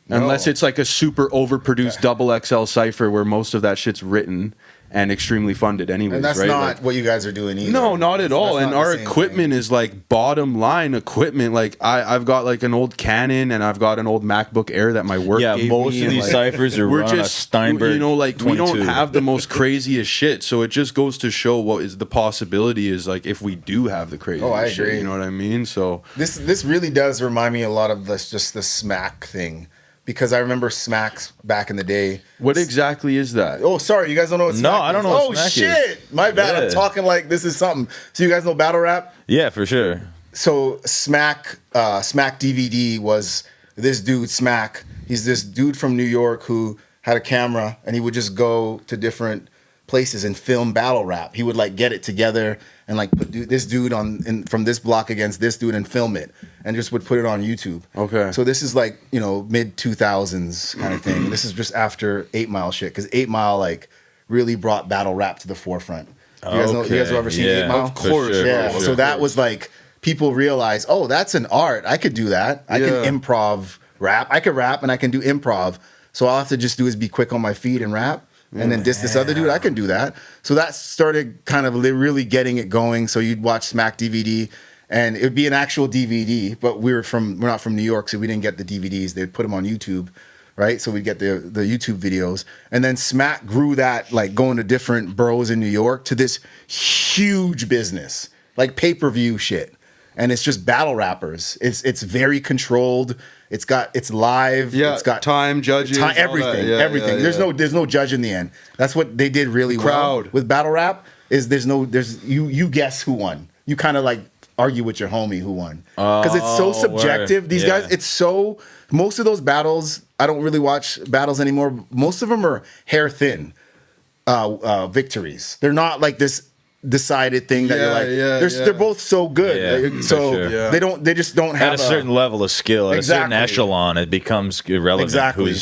No.
Unless it's like a super overproduced double XL cipher where most of that shit's written and extremely funded anyways,
And that's
right?
not
Like,
what you guys are doing either.
no, not at all.
That's
And
not
our
the same
equipment
thing.
is like bottom line equipment. Like I've got like an old Canon and I've got an old MacBook Air that my work gave
most
me,
of
and,
these
like,
ciphers are
we're
run on a
just
Steinberg
you know, like we
22.
don't have the most craziest shit. So it just goes to show what is the possibility is like if we do have the craziest
Oh, I
shit,
agree.
you know what I mean? So
This really does remind me a lot of this, just the smack thing, because I remember smacks back in the day.
what exactly is that?
Oh, sorry, you guys don't know what
No,
smack
I don't
is.
know what
Oh
smack is.
shit, my bad.
Yeah.
I'm talking like this is something. So you guys know battle rap?
Yeah, for sure.
So Smack DVD was this dude Smack. He's this dude from New York who had a camera and he would just go to different places and film battle rap. He would like get it together and like put this dude from this block against this dude and film it and just would put it on YouTube.
Okay.
So this is like, mid 2000s kind of thing. This is just after 8 Mile shit, because 8 Mile like really brought battle rap to the forefront. You guys know? You guys have ever seen 8 Mile?
Of course,
sure,
Yeah.
for
So
sure.
that was like people realized, oh, that's an art. I could do that. I
Yeah.
can improv rap. I could rap and I can do improv. So all I have to just do is be quick on my feet and rap. And then diss this other dude, I can do that. So that started kind of really getting it going. So you'd watch Smack DVD, and it would be an actual DVD. But we're not from New York, so we didn't get the DVDs. They'd put them on YouTube, right? So we'd get the YouTube videos. And then Smack grew that, like going to different boroughs in New York, to this huge business, like pay-per-view shit. And it's just battle rappers. It's very controlled. It's live.
Yeah,
It's got
time, judges, all that.
everything.
Yeah,
Everything.
yeah,
There's
yeah.
there's no judge in the end. That's what they did really well
Crowd.
with battle rap. Is you guess who won. You kind of like argue with your homie who won because it's so subjective.
word.
These
Yeah.
guys, it's so. Most of those battles, I don't really watch battles anymore. Most of them are hair thin victories. They're not like this decided thing that you're like. They're both so good.
Yeah,
Like,
for
so
sure.
Yeah.
they just don't have
At a certain level of skill, at a certain
Exactly.
echelon, it becomes irrelevant.
Exactly.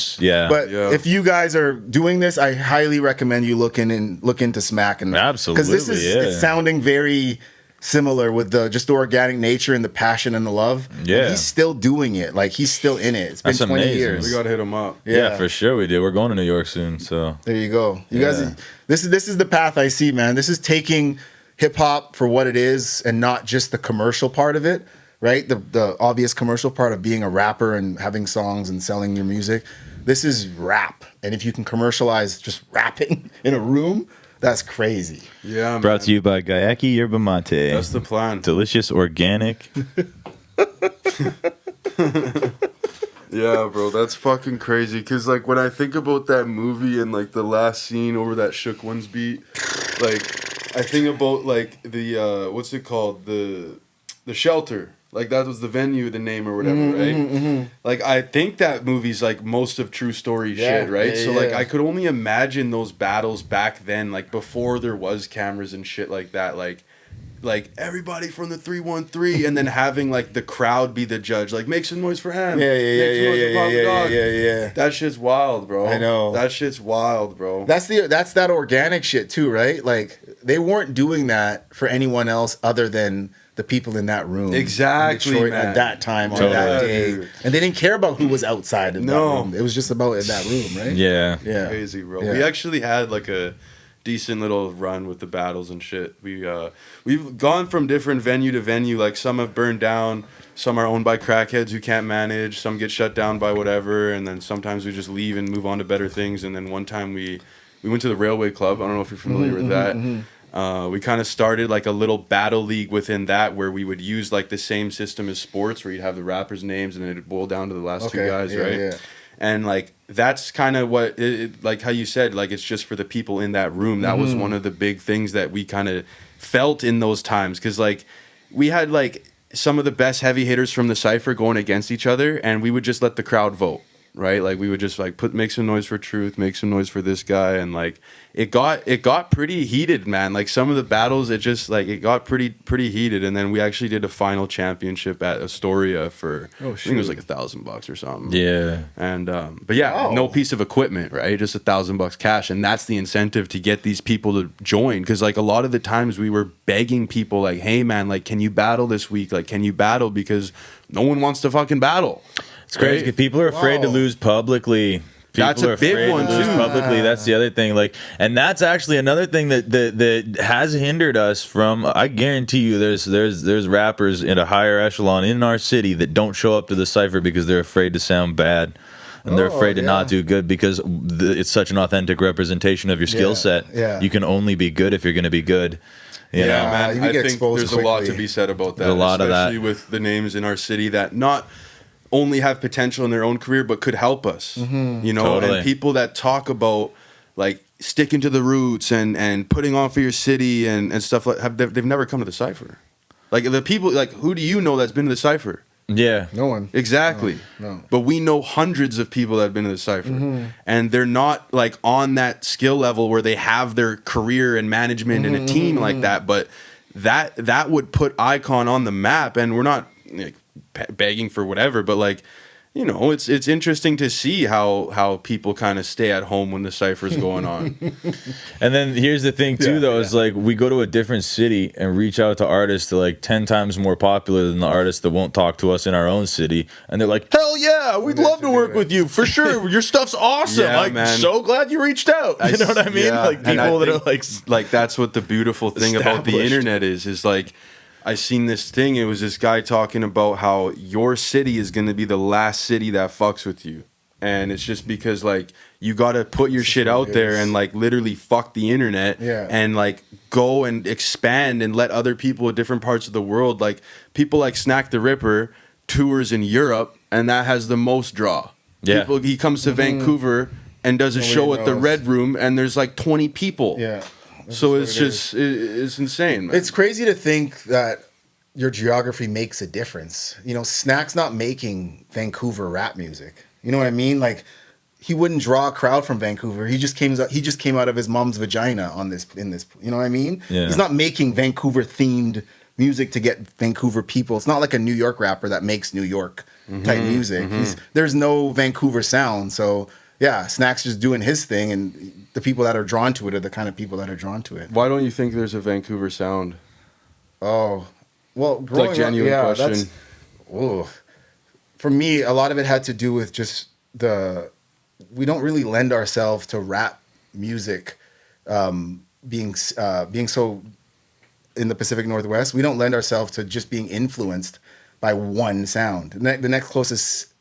But
Yeah.
if you guys are doing this, I highly recommend you look into Smack and
Absolutely,
because this is
yeah.
it's sounding very similar with the organic nature and the passion and the love.
Yeah.
And he's still doing it. Like he's still in it. It's been
That's
20
amazing.
years.
We gotta hit him up.
yeah, for sure we do. We're going to New York soon, so
There you go. You
Yeah.
guys, this is the path I see, man. This is taking hip hop for what it is and not just the commercial part of it, right? The obvious commercial part of being a rapper and having songs and selling your music. This is rap, and if you can commercialize just rapping in a room, that's crazy.
Yeah, man.
brought to you by Gayaki Yerba Mate.
That's the plan.
Delicious, organic.
Yeah, bro, that's fucking crazy. Cause like when I think about that movie and like the last scene over that Shook Ones beat, like I think about like the what's it called, the shelter. Like that was the venue, the name or whatever, right? Like I think that movie's like most of true story shit, right?
yeah,
So like
yeah.
I could only imagine those battles back then, like before there was cameras and shit like that, like everybody from the 313 and then having like the crowd be the judge, like make some noise for him.
Yeah,
Make some noise for Papa Dog.
yeah.
That shit's wild, bro.
I know.
That shit's wild, bro.
That's that organic shit too, right? Like they weren't doing that for anyone else other than the people in that room.
Exactly,
in Detroit
man.
at that time on
Totally.
that day.
Dude.
And they didn't care about who was outside of that
No.
room. It was just about in that room, right?
Yeah.
Yeah.
Crazy, bro.
Yeah.
We actually had like a decent little run with the battles and shit. We've gone from different venue to venue. Like some have burned down, some are owned by crackheads who can't manage, some get shut down by whatever, and then sometimes we just leave and move on to better things. And then one time we went to the Railway Club. I don't know if you're familiar with that. We kind of started like a little battle league within that where we would use like the same system as sports where you'd have the rappers' names and then it'd boil down to the last two guys,
yeah,
right?
Yeah.
And like that's kind of what like how you said, like it's just for the people in that room. That was one of the big things that we kind of felt in those times, because like we had like some of the best heavy hitters from the cypher going against each other, and we would just let the crowd vote, right? Like we would just like make some noise for Truth, make some noise for this guy, and like it got pretty heated, man. Like some of the battles, it got pretty heated, and then we actually did a final championship at Astoria for I think it was like $1,000 or something.
Yeah.
And but yeah,
Wow.
no piece of equipment, right? Just $1,000 cash, and that's the incentive to get these people to join. Because like a lot of the times we were begging people, like, "Hey man, like, can you battle this week? Like, can you battle?" Because no one wants to fucking battle.
It's crazy. 'Cause people are afraid to
Wow.
lose publicly. People
That's a
are
big
afraid
one,
to lose
too.
publicly. That's the other thing. Like, and that's actually another thing that has hindered us from. I guarantee you, there's rappers in a higher echelon in our city that don't show up to the cipher because they're afraid to sound bad. And they're afraid to not do good because it's such an authentic representation of your skill set.
yeah.
You can only be good if you're going to be good. You
Yeah,
know?
man.
you
I
get
think
exposed
there's a lot to
quickly.
be said about that.
There's a lot of that.
especially with the names in our city that not only have potential in their own career but could help us. You know,
Totally.
and people that talk about like sticking to the roots and putting on for your city and stuff like they've never come to the cipher. Like the people, like who do you know that's been to the cipher?
Yeah.
No one.
Exactly.
No.
But we know hundreds of people that have been to the cipher, and they're not like on that skill level where they have their career and management and a team like that. But that would put Icon on the map, and we're not like begging for whatever, but like, you know, it's interesting to see how people kind of stay at home when the cipher's going on.
And then here's the thing too, though, is like we go to a different city and reach out to artists that are like 10 times more popular than the artists that won't talk to us in our own city, and they're like, "Hell yeah, we'd love to work with you for sure. Your stuff's awesome.
Yeah,
like,
man.
so glad you reached out." You know what I mean?
Yeah.
Like
And I
people that are
think,
like,
that's what the beautiful thing about the
established.
internet is like, I seen this thing. It was this guy talking about how your city is going to be the last city that fucks with you. And it's just because like you got to put your shit out there and like literally fuck the internet and like go and expand and let other people in different parts of the world, like people like Snack the Ripper tours in Europe, and that has the most draw.
Yeah.
People, he comes to Vancouver and does a
Nobody
show at the
knows.
Red Room, and there's like 20 people.
Yeah.
So
what
it's
it
just it's insane, man.
It's crazy to think that your geography makes a difference. You know, Snack's not making Vancouver rap music. You know what I mean? Like, he wouldn't draw a crowd from Vancouver. He just came out of his mom's vagina in this. You know what I mean?
Yeah.
He's not making Vancouver themed music to get Vancouver people. It's not like a New York rapper that makes New York type music. There's no Vancouver sound. So yeah, Snack's just doing his thing, and the people that are drawn to it are the kind of people that are drawn to it.
Why don't you think there's a Vancouver sound?
Oh, well,
It's like genuine question.
For me, a lot of it had to do with just we don't really lend ourselves to rap music being so in the Pacific Northwest. We don't lend ourselves to just being influenced by one sound. The next closest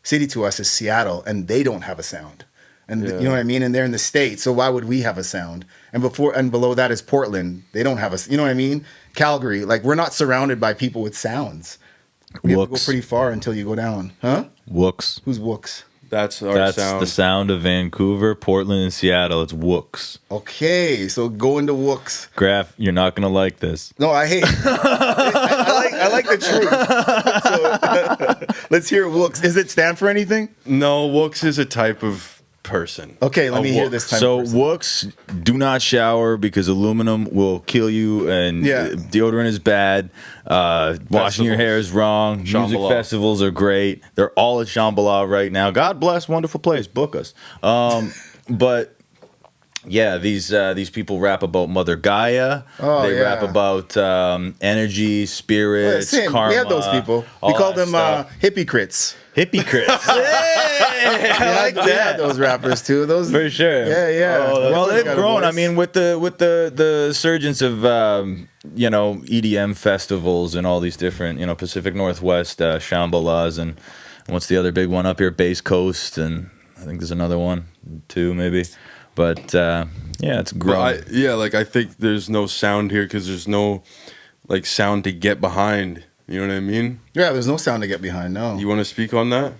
city to us is Seattle, and they don't have a sound. And you know what I mean? And they're in the States, so why would we have a sound? And below that is Portland. They don't have you know what I mean? Calgary. Like, we're not surrounded by people with sounds. We have to go pretty far until you go down. Huh?
Wooks.
Who's Wooks?
That's
That's
sound.
the sound of Vancouver, Portland, and Seattle. It's Wooks.
Okay, so go into Wooks.
Graph, you're not gonna like this.
No, I hate. I like the truth. So, let's hear Wooks. Does it stand for anything?
No, Wooks is a type of person.
Okay, let me hear this time.
So Wooks, do not shower because aluminum will kill you, and deodorant is bad. Washing your hair is wrong.
Shambhala.
Music festivals are great. They're all at Shambhala right now. God bless, wonderful place. Book us. But yeah, these people rap about Mother Gaia. They rap about energy, spirits, karma.
We have those people. We call them hippie crits.
Hippie crits. I like
We have those rappers too. Those
for sure.
Yeah.
Well, they've grown. I mean, with the surgence of EDM festivals and all these different Pacific Northwest Shambalas, and what's the other big one up here? Base Coast, and I think there's another one too, maybe. But it's grown.
I think there's no sound here because there's no like sound to get behind. You know what I mean?
Yeah, there's no sound to get behind. No.
You want to speak on that?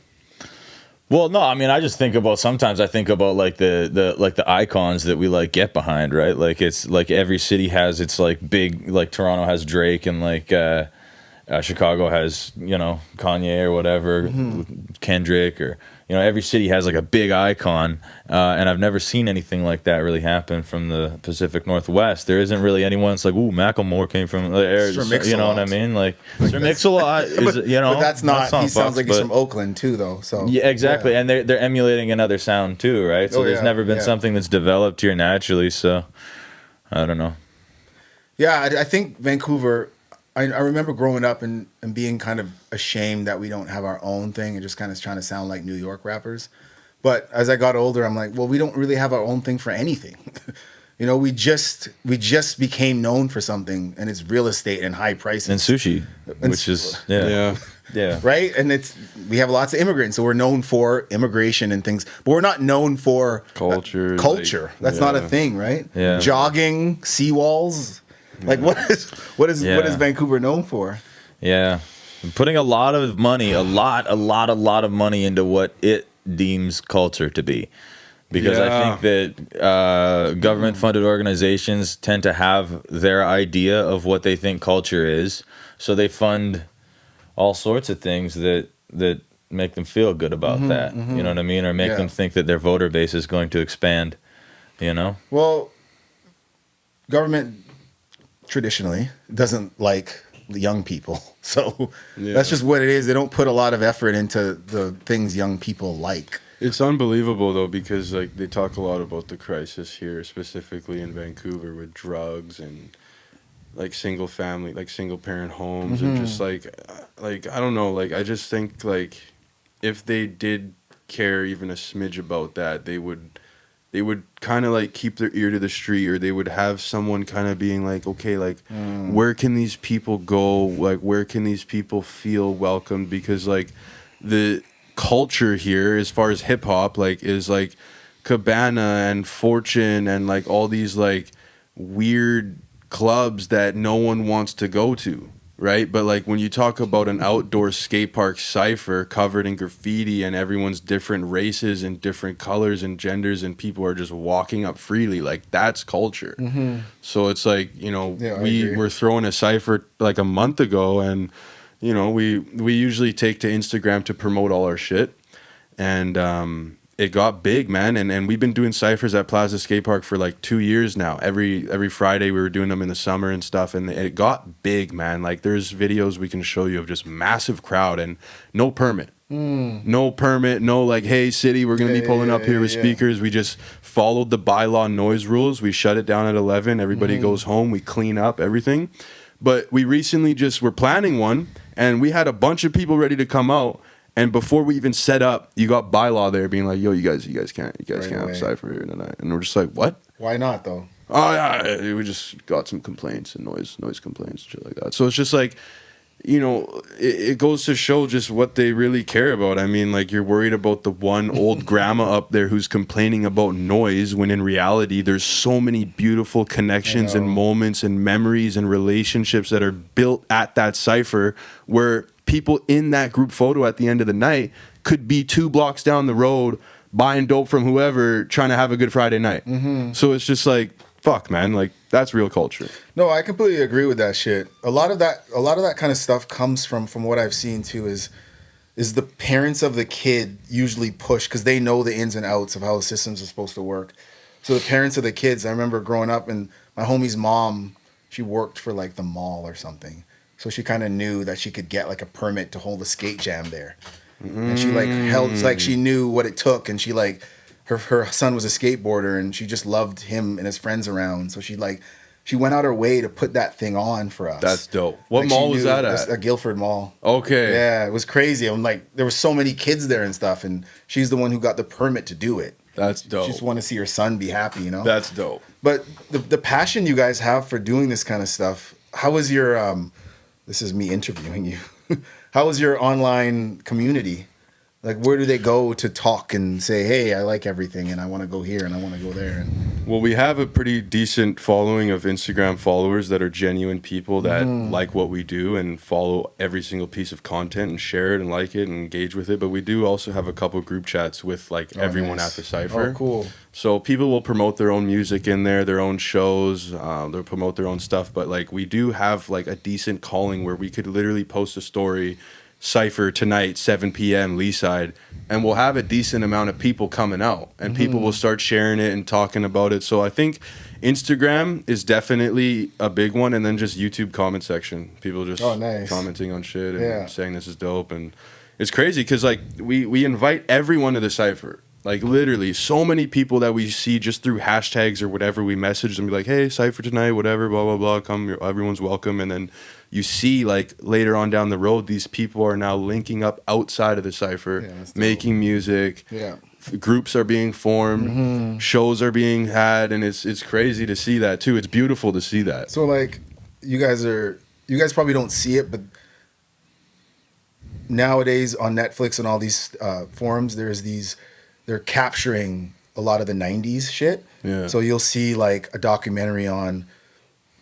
Well, no, I mean, I just think about like the icons that we like get behind, right? Like, it's like every city has its like big, like Toronto has Drake, and like Chicago has Kanye or whatever, Kendrick, or every city has like a big icon, and I've never seen anything like that really happen from the Pacific Northwest. There isn't really anyone that's like, ooh, Macklemore came from there. You know what I mean? Like Sir Mix-a-Lot is,
but that's not. He sounds like he's
but-
from Oakland too, though. So
Yeah, exactly, and they're emulating another sound too, right? So there's never been something that's developed here naturally. So I don't know.
Yeah, I think Vancouver. I remember growing up and being kind of ashamed that we don't have our own thing and just kind of trying to sound like New York rappers. But as I got older, I'm like, well, we don't really have our own thing for anything. We just became known for something, and it's real estate and high prices.
And sushi, which is yeah.
Right? And we have lots of immigrants, so we're known for immigration and things, but we're not known for
culture.
That's not a thing, right?
Yeah.
Jogging, seawalls. Like, what is Vancouver known for?
Yeah, putting a lot of money, a lot of money into what it deems culture to be, because I think that government-funded organizations tend to have their idea of what they think culture is, so they fund all sorts of things that make them feel good about that. You know what I mean, or make them think that their voter base is going to expand.
Well, government traditionally doesn't like the young people, so that's just what it is. They don't put a lot of effort into the things young people like.
It's unbelievable though, because like they talk a lot about the crisis here, specifically in Vancouver, with drugs and like single parent homes, and just like I don't know, like I just think like if they did care even a smidge about that, they would kind of like keep their ear to the street, or they would have someone kind of being like, okay, like where can these people go? Like, where can these people feel welcomed? Because like the culture here, as far as hip hop, like is like Cabana and Fortune and like all these like weird clubs that no one wants to go to. right? But like when you talk about an outdoor skate park cypher covered in graffiti and everyone's different races and different colors and genders and people are just walking up freely, like that's culture. So it's like, you know,
Yeah, I
we
agree.
were throwing a cypher like a month ago, and you know, we usually take to Instagram to promote all our shit, and it got big, man. And we've been doing ciphers at Plaza Skate Park for like 2 years now. Every Friday we were doing them in the summer and stuff, and it got big, man. Like there's videos we can show you of just massive crowd and no permit. No permit, no like, hey city, we're gonna be pulling up here with speakers. We just followed the bylaw noise rules. We shut it down at 11. Everybody goes home. We clean up everything. But we recently just were planning one, and we had a bunch of people ready to come out. And before we even set up, you got bylaw there being like, "Yo, you guys can't have cypher here tonight." And we're just like, "What?
Why not though?
Oh yeah, we just got some complaints and noise complaints and shit like that." So it's just like, you know, it goes to show just what they really care about. I mean, like you're worried about the one old grandma up there who's complaining about noise, when in reality there's so many beautiful connections and moments and memories and relationships that are built at that cypher, where people in that group photo at the end of the night could be 2 blocks down the road buying dope from whoever, trying to have a good Friday night. So it's just like, fuck, man, like that's real culture.
No, I completely agree with that shit. A lot of that kind of stuff comes from what I've seen too, is the parents of the kid usually push, because they know the ins and outs of how the systems are supposed to work. So the parents of the kids, I remember growing up, and my homie's mom, she worked for like the mall or something. So she kind of knew that she could get like a permit to hold a skate jam there. And she like held, it's like she knew what it took, and she like, her son was a skateboarder, and she just loved him and his friends around. So she went out her way to put that thing on for us.
That's dope. What
Like,
mall was that at?
A Guilford Mall.
Okay.
Yeah, it was crazy. I'm like, there were so many kids there and stuff, and she's the one who got the permit to do it.
That's dope.
She just want to see her son be happy, you know?
That's dope.
But the passion you guys have for doing this kind of stuff, how was your, this is me interviewing you. How was your online community? Like, where do they go to talk and say, hey, I like everything and I want to go here and I want to go there? And
Well, we have a pretty decent following of Instagram followers that are genuine people that like what we do and follow every single piece of content and share it and like it and engage with it. But we do also have a couple group chats with like everyone
nice.
at the cypher.
Oh, cool.
So people will promote their own music in there, their own shows, they'll promote their own stuff. But like we do have like a decent calling where we could literally post a story, cypher tonight, 7 p.m. Leaside, and we'll have a decent amount of people coming out, and people will start sharing it and talking about it. So I think Instagram is definitely a big one, and then just YouTube comment section. People just commenting on shit and saying this is dope, and it's crazy because like we invite everyone to the cypher. Like literally so many people that we see just through hashtags or whatever, we message them, be like, hey, cypher tonight, whatever, blah blah blah, come, everyone's welcome. And then you see like later on down the road, these people are now linking up outside of the cypher, making music. Groups are being formed, shows are being had, and it's crazy to see that too. It's beautiful to see that.
so like, you guys probably don't see it, but nowadays on Netflix and all these forums, they're capturing a lot of the 90s shit.
Yeah.
So you'll see like a documentary on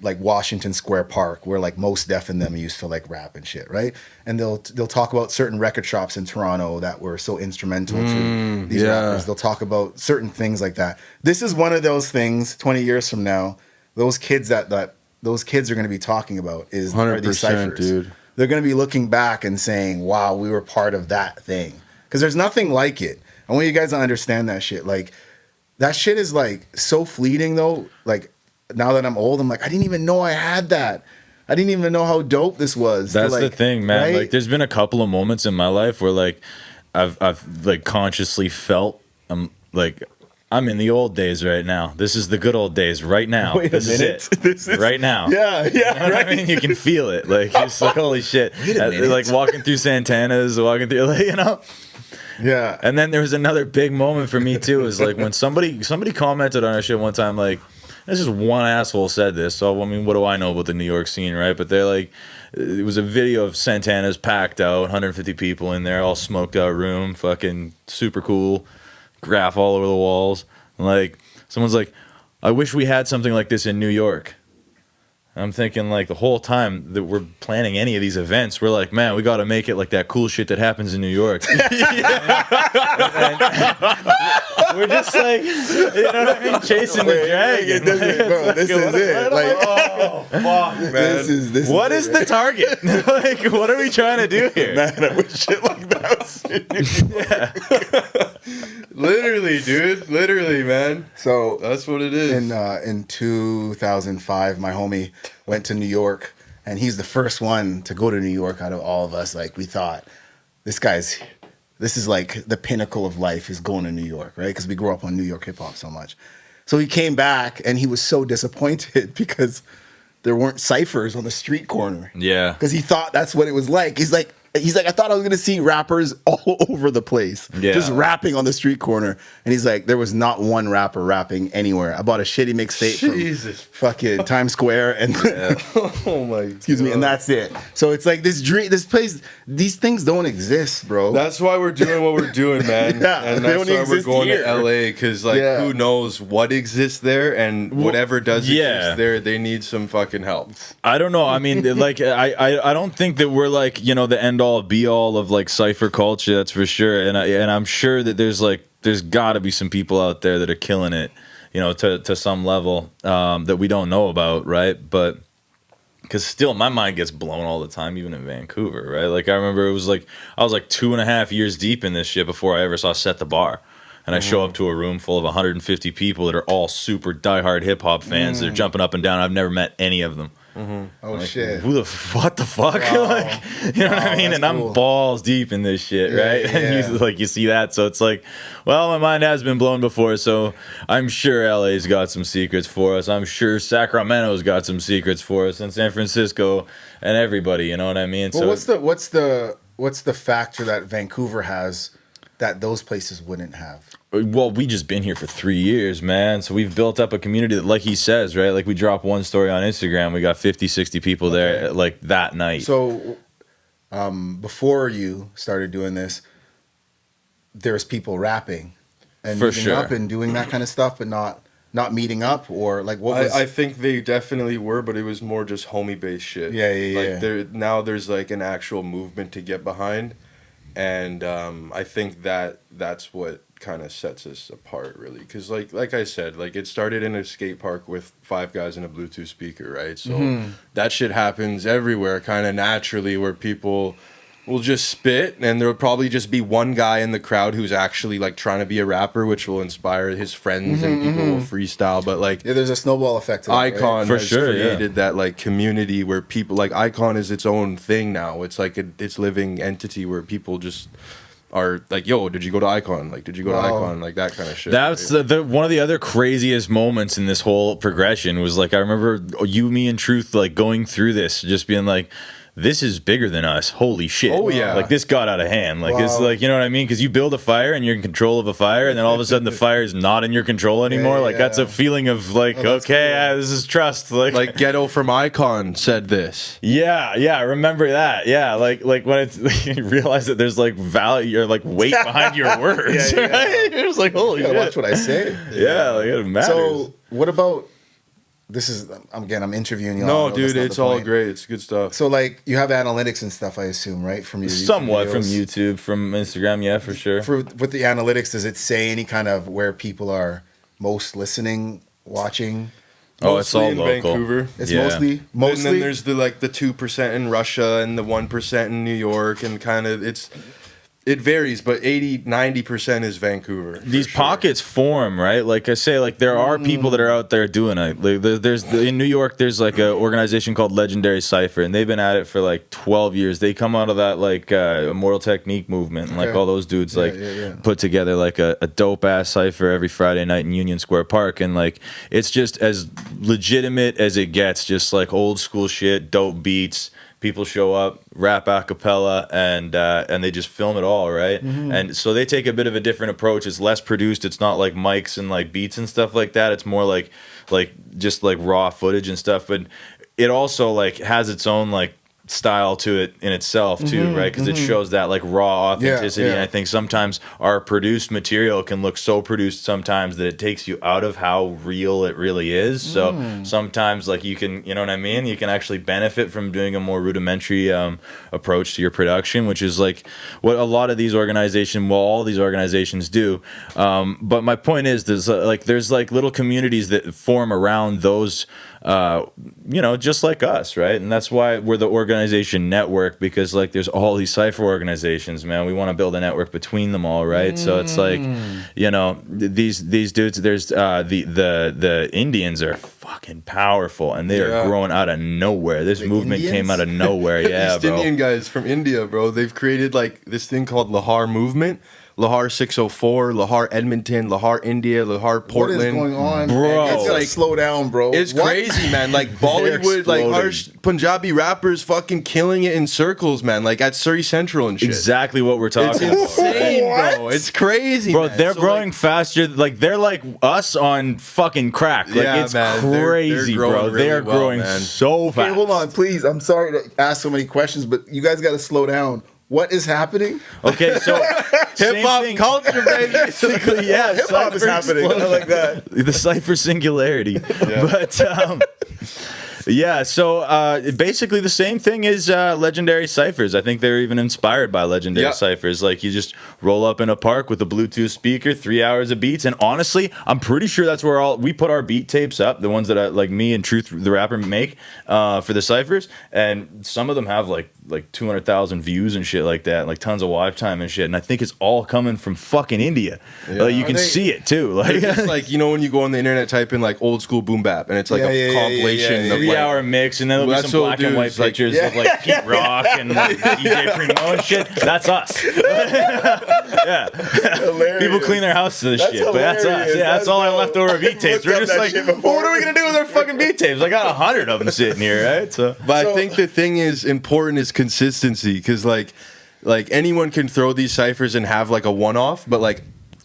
like Washington Square Park, where like Mos Def and them used to like rap and shit, right? And they'll talk about certain record shops in Toronto that were so instrumental to these rappers. They'll talk about certain things like that. This is one of those things 20 years from now, those kids that those kids are going to be talking about are these ciphers.
Dude.
They're going to be looking back and saying, wow, we were part of that thing. Because there's nothing like it. I want you guys to understand that shit. Like, that shit is like so fleeting though. Like, now that I'm old, I'm like, I didn't even know I had that. I didn't even know how dope this was.
That's the thing, man.
Right?
Like, there's been a couple of moments in my life where like I've like consciously felt I'm in the old days right now. This is the good old days right now.
Wait a minute.
This is right now.
Yeah,
You know what I mean? You can feel it. Like, it's like, holy shit. Like walking through Santana's, walking through, like, you know?
Yeah.
And then there was another big moment for me too, is like when somebody commented on our shit one time, like, this is one asshole said this, so I mean, what do I know about the New York scene, right? But they're like, it was a video of Santana's packed out, 150 people in there, all smoked out room, fucking super cool, graph all over the walls. Like, someone's like, I wish we had something like this in New York. I'm thinking like the whole time that we're planning any of these events, we're like, man, we got to make it like that cool shit that happens in New York. We're just like, you know what I mean, chasing the dragon.
Bro, this is it. Like,
oh fuck, man.
This
What is the target? Like, what are we trying to do here?
Man, I wish shit like that was in New York.
Literally, dude. Literally, man.
So
That's what it is.
in 2005, my homie went to New York, and he's the first one to go to New York out of all of us. Like, we thought, this is like the pinnacle of life, is going to New York, right? Because we grew up on New York hip hop so much. So he came back, and he was so disappointed because there weren't ciphers on the street corner.
Yeah.
Because he thought that's what it was like. He's like, I thought I was gonna see rappers all over the place,
Yeah.
just rapping on the street corner. And he's like, there was not one rapper rapping anywhere. I bought a shitty mixtape
Jesus.
from fucking Times Square, and
Oh my.
excuse me, and that's it. So it's like this place. These things don't exist, bro.
That's why we're doing what we're doing, man.
Yeah,
and
they
that's
only
why we're
exist
going
here.
to LA because, like,
Yeah.
who knows what exists there, and whatever does
yeah.
exist there, they need some fucking help.
I don't know. I mean, like, I don't think that we're like, you know, the end all be all of like cypher culture. That's for sure. And I'm sure that there's got to be some people out there that are killing it, you know, to some level that we don't know about, right? But because still, my mind gets blown all the time, even in Vancouver, right? Like I remember I was like 2.5 years deep in this shit before I ever saw Set the Bar. And I show up to a room full of 150 people that are all super diehard hip hop fans. They're jumping up and down. I've never met any of them.
oh
Like,
shit.
what the fuck?
Wow.
Like, you know what I mean?
that's
And
cool.
I'm balls deep in this shit,
Yeah,
right? And
yeah.
you see that, so it's like, well, my mind has been blown before, so I'm sure LA's got some secrets for us. I'm sure Sacramento's got some secrets for us, and San Francisco, and everybody. You know what I mean?
Well,
So
what's the factor that Vancouver has that those places wouldn't have?
well, we just been here for 3 years, man. So we've built up a community that, like he says, right? Like we drop one story on Instagram, we got 50, 60 people there, like that night.
So, before you started doing this, there's people rapping and
For
meeting
sure.
up and doing that kind of stuff, but not meeting up, or like what was?
I think they definitely were, but it was more just homie based shit.
Yeah, yeah,
like
yeah.
now there's like an actual movement to get behind, and I think that's what kind of sets us apart, really, because like I said, like it started in a skate park with 5 guys and a Bluetooth speaker, right? So that shit happens everywhere, kind of naturally, where people will just spit, and there'll probably just be one guy in the crowd who's actually like trying to be a rapper, which will inspire his friends, and people will freestyle. But like
yeah, there's a snowball effect to that, right?
Icon
For
has
sure, yeah.
created that like community where people, like, Icon is its own thing now. It's like its living entity where people just are like, yo, did you go to Icon? Like, did you go to
Wow.
Icon? Like that kind of shit.
That's
right?
the one of the other craziest moments in this whole progression was like I remember you, me, and Truth like going through this, just being like, this is bigger than us. Holy shit.
Oh, yeah.
Like this got out of hand. Like it's
Wow.
like, you know what I mean? Because you build a fire and you're in control of a fire, and then all of a sudden the fire is not in your control anymore.
Yeah,
like that's
yeah.
a feeling of like,
that's
okay,
cool.
this is trust. Like
Ghetto from Icon said this.
yeah, I remember that. Yeah, like when it's you realize that there's like value or like weight behind your words.
Yeah, yeah.
Right? You're just like, holy
You gotta watch
shit.
what I say.
Yeah, like it matters.
So, what about? This is again, I'm interviewing you.
No, dude, it's all great. It's good stuff.
So, like, you have analytics and stuff, I assume, right? From your YouTube
Somewhat from
videos?
YouTube, from Instagram, yeah, for sure.
With the analytics, does it say any kind of where people are most listening, watching?
Oh, it's all
in
local.
Vancouver.
It's
Yeah.
mostly.
And then there's the 2% in Russia and the 1% in New York, and kind of it varies, but 80-90% is Vancouver. for
These
sure.
pockets form, right? Like I say, like there are people that are out there doing it. Like there's in New York, there's like an organization called Legendary Cypher, and they've been at it for like 12 years. They come out of that like Immortal Technique movement, and like
Okay.
all those dudes
Yeah,
like
yeah.
put together like a dope ass cipher every Friday night in Union Square Park, and like it's just as legitimate as it gets, just like old school shit, dope beats. People show up, rap a cappella, and they just film it all, right? And so they take a bit of a different approach. It's less produced. It's not like mics and like beats and stuff like that. It's more like just like raw footage and stuff. But it also like has its own like style to it in itself too, right? Because it shows that like raw authenticity.
Yeah, yeah.
And I think sometimes our produced material can look so produced sometimes that it takes you out of how real it really is. So sometimes like you can, you know what I mean? You can actually benefit from doing a more rudimentary approach to your production, which is like what a lot of these organizations, well, all these organizations do. But my point is, there's like little communities that form around those, you know, just like us, right? And that's why we're the organization network, because like there's all these cypher organizations, man. We want to build a network between them all, right? So it's like, you know, these dudes. There's the Indians are fucking powerful, and they are growing out of nowhere. This movement came out of nowhere, yeah,
East
bro.
Indian guys from India, bro. They've created like this thing called Lahar movement. Lahar 604, Lahar Edmonton, Lahar India, Lahar Portland.
What is going on,
Bro?
It's
It's
like,
like-
slow down, bro.
It's
What?
crazy, man. Like Bollywood, like
exploding.
harsh Punjabi rappers fucking killing it in circles, man. Like at Surrey Central and shit.
Exactly what we're
It's
talking about.
insane, bro.
What?
It's crazy,
Bro,
man.
they're
So,
growing
like,
faster. Like they're like us on fucking crack. Like
Yeah,
it's
man. They're
crazy, bro.
growing
They are
really well,
growing
man.
so fast.
Hey, hold on, please. I'm sorry to ask so many questions, but you guys got to slow down. What is happening?
Okay, so
hip hop culture, baby.
basically, yeah,
Hip hop is
cypher
happening. I
explosion.
like that.
The cipher singularity. But yeah, so basically the same thing as legendary ciphers. I think they're even inspired by legendary
Yeah.
ciphers. Like you just roll up in a park with a Bluetooth speaker, 3 hours of beats, and honestly, I'm pretty sure that's where we put our beat tapes up, the ones that like me and Truth the rapper make for the ciphers, and some of them have like 200,000 views and shit like that, like tons of watch time and shit. And I think it's all coming from fucking India. Like, you can see it too. Like,
It's like, you know, when you go on the internet, type in like old school boom bap, and it's like
Yeah,
a
yeah,
compilation
yeah,
of like,
3-hour mix, and then there'll
Well,
be
that's
some
what
black
we'll
and
do
white
is, like,
pictures of like Pete Rock and like, DJ Primo and shit. That's us. Yeah.
Hilarious.
People clean their house to this
That's
shit, but that's us.
hilarious.
Yeah, that's all our
dope.
leftover beat tapes.
Looked
We're
up
just
that
like,
shit
well,
before.
what are we gonna do with our fucking beat tapes? I got 100 of them sitting here, right? So,
But
So-
I think the thing is important is consistency, because like anyone can throw these ciphers and have like a one-off, but like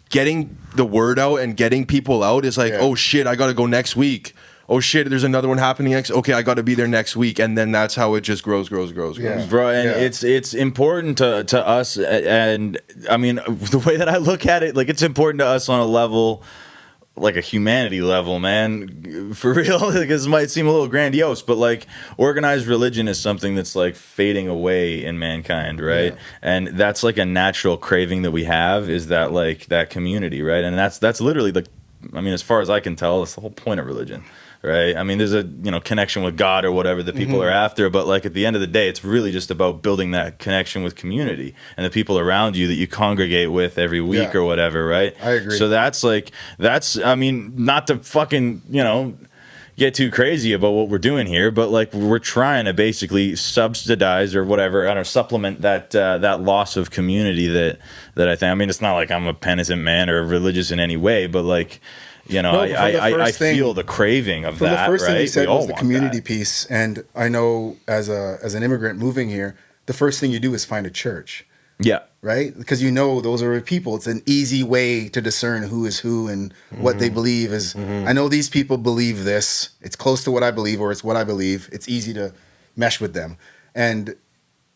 getting the word out and getting people out is like,
Yeah.
oh shit, I gotta go next week. Oh shit, there's another one happening next. Okay, I got to be there next week, and then that's how it just grows.
Yeah.
bro, and
Yeah.
it's important to us, and I mean the way that I look at it, like it's important to us on a level, like a humanity level, man, for real. Because it might seem a little grandiose, but like organized religion is something that's like fading away in mankind, right?
Yeah.
And that's like a natural craving that we have, is that like that community, right? And that's literally the, I mean, as far as I can tell, that's the whole point of religion. Right. I mean, there's a, you know, connection with God or whatever that people are after, but like at the end of the day, it's really just about building that connection with community and the people around you that you congregate with every week
Yeah.
or whatever. Right.
I agree.
So I mean, not to fucking, you know, get too crazy about what we're doing here, but like we're trying to basically subsidize or whatever, or supplement that loss of community that I think. I mean, it's not like I'm a penitent man or religious in any way, but like, you know,
No, but from the
I
first thing-
feel the craving of
From
that.
the first
right?
thing you said
We all
was the
want
community
that.
piece, and I know as an immigrant moving here, the first thing you do is find a church,
Yeah.
right? Because you know those are people. It's an easy way to discern who is who and what they believe is. I know these people believe this. It's close to what I believe, or it's what I believe. It's easy to mesh with them, and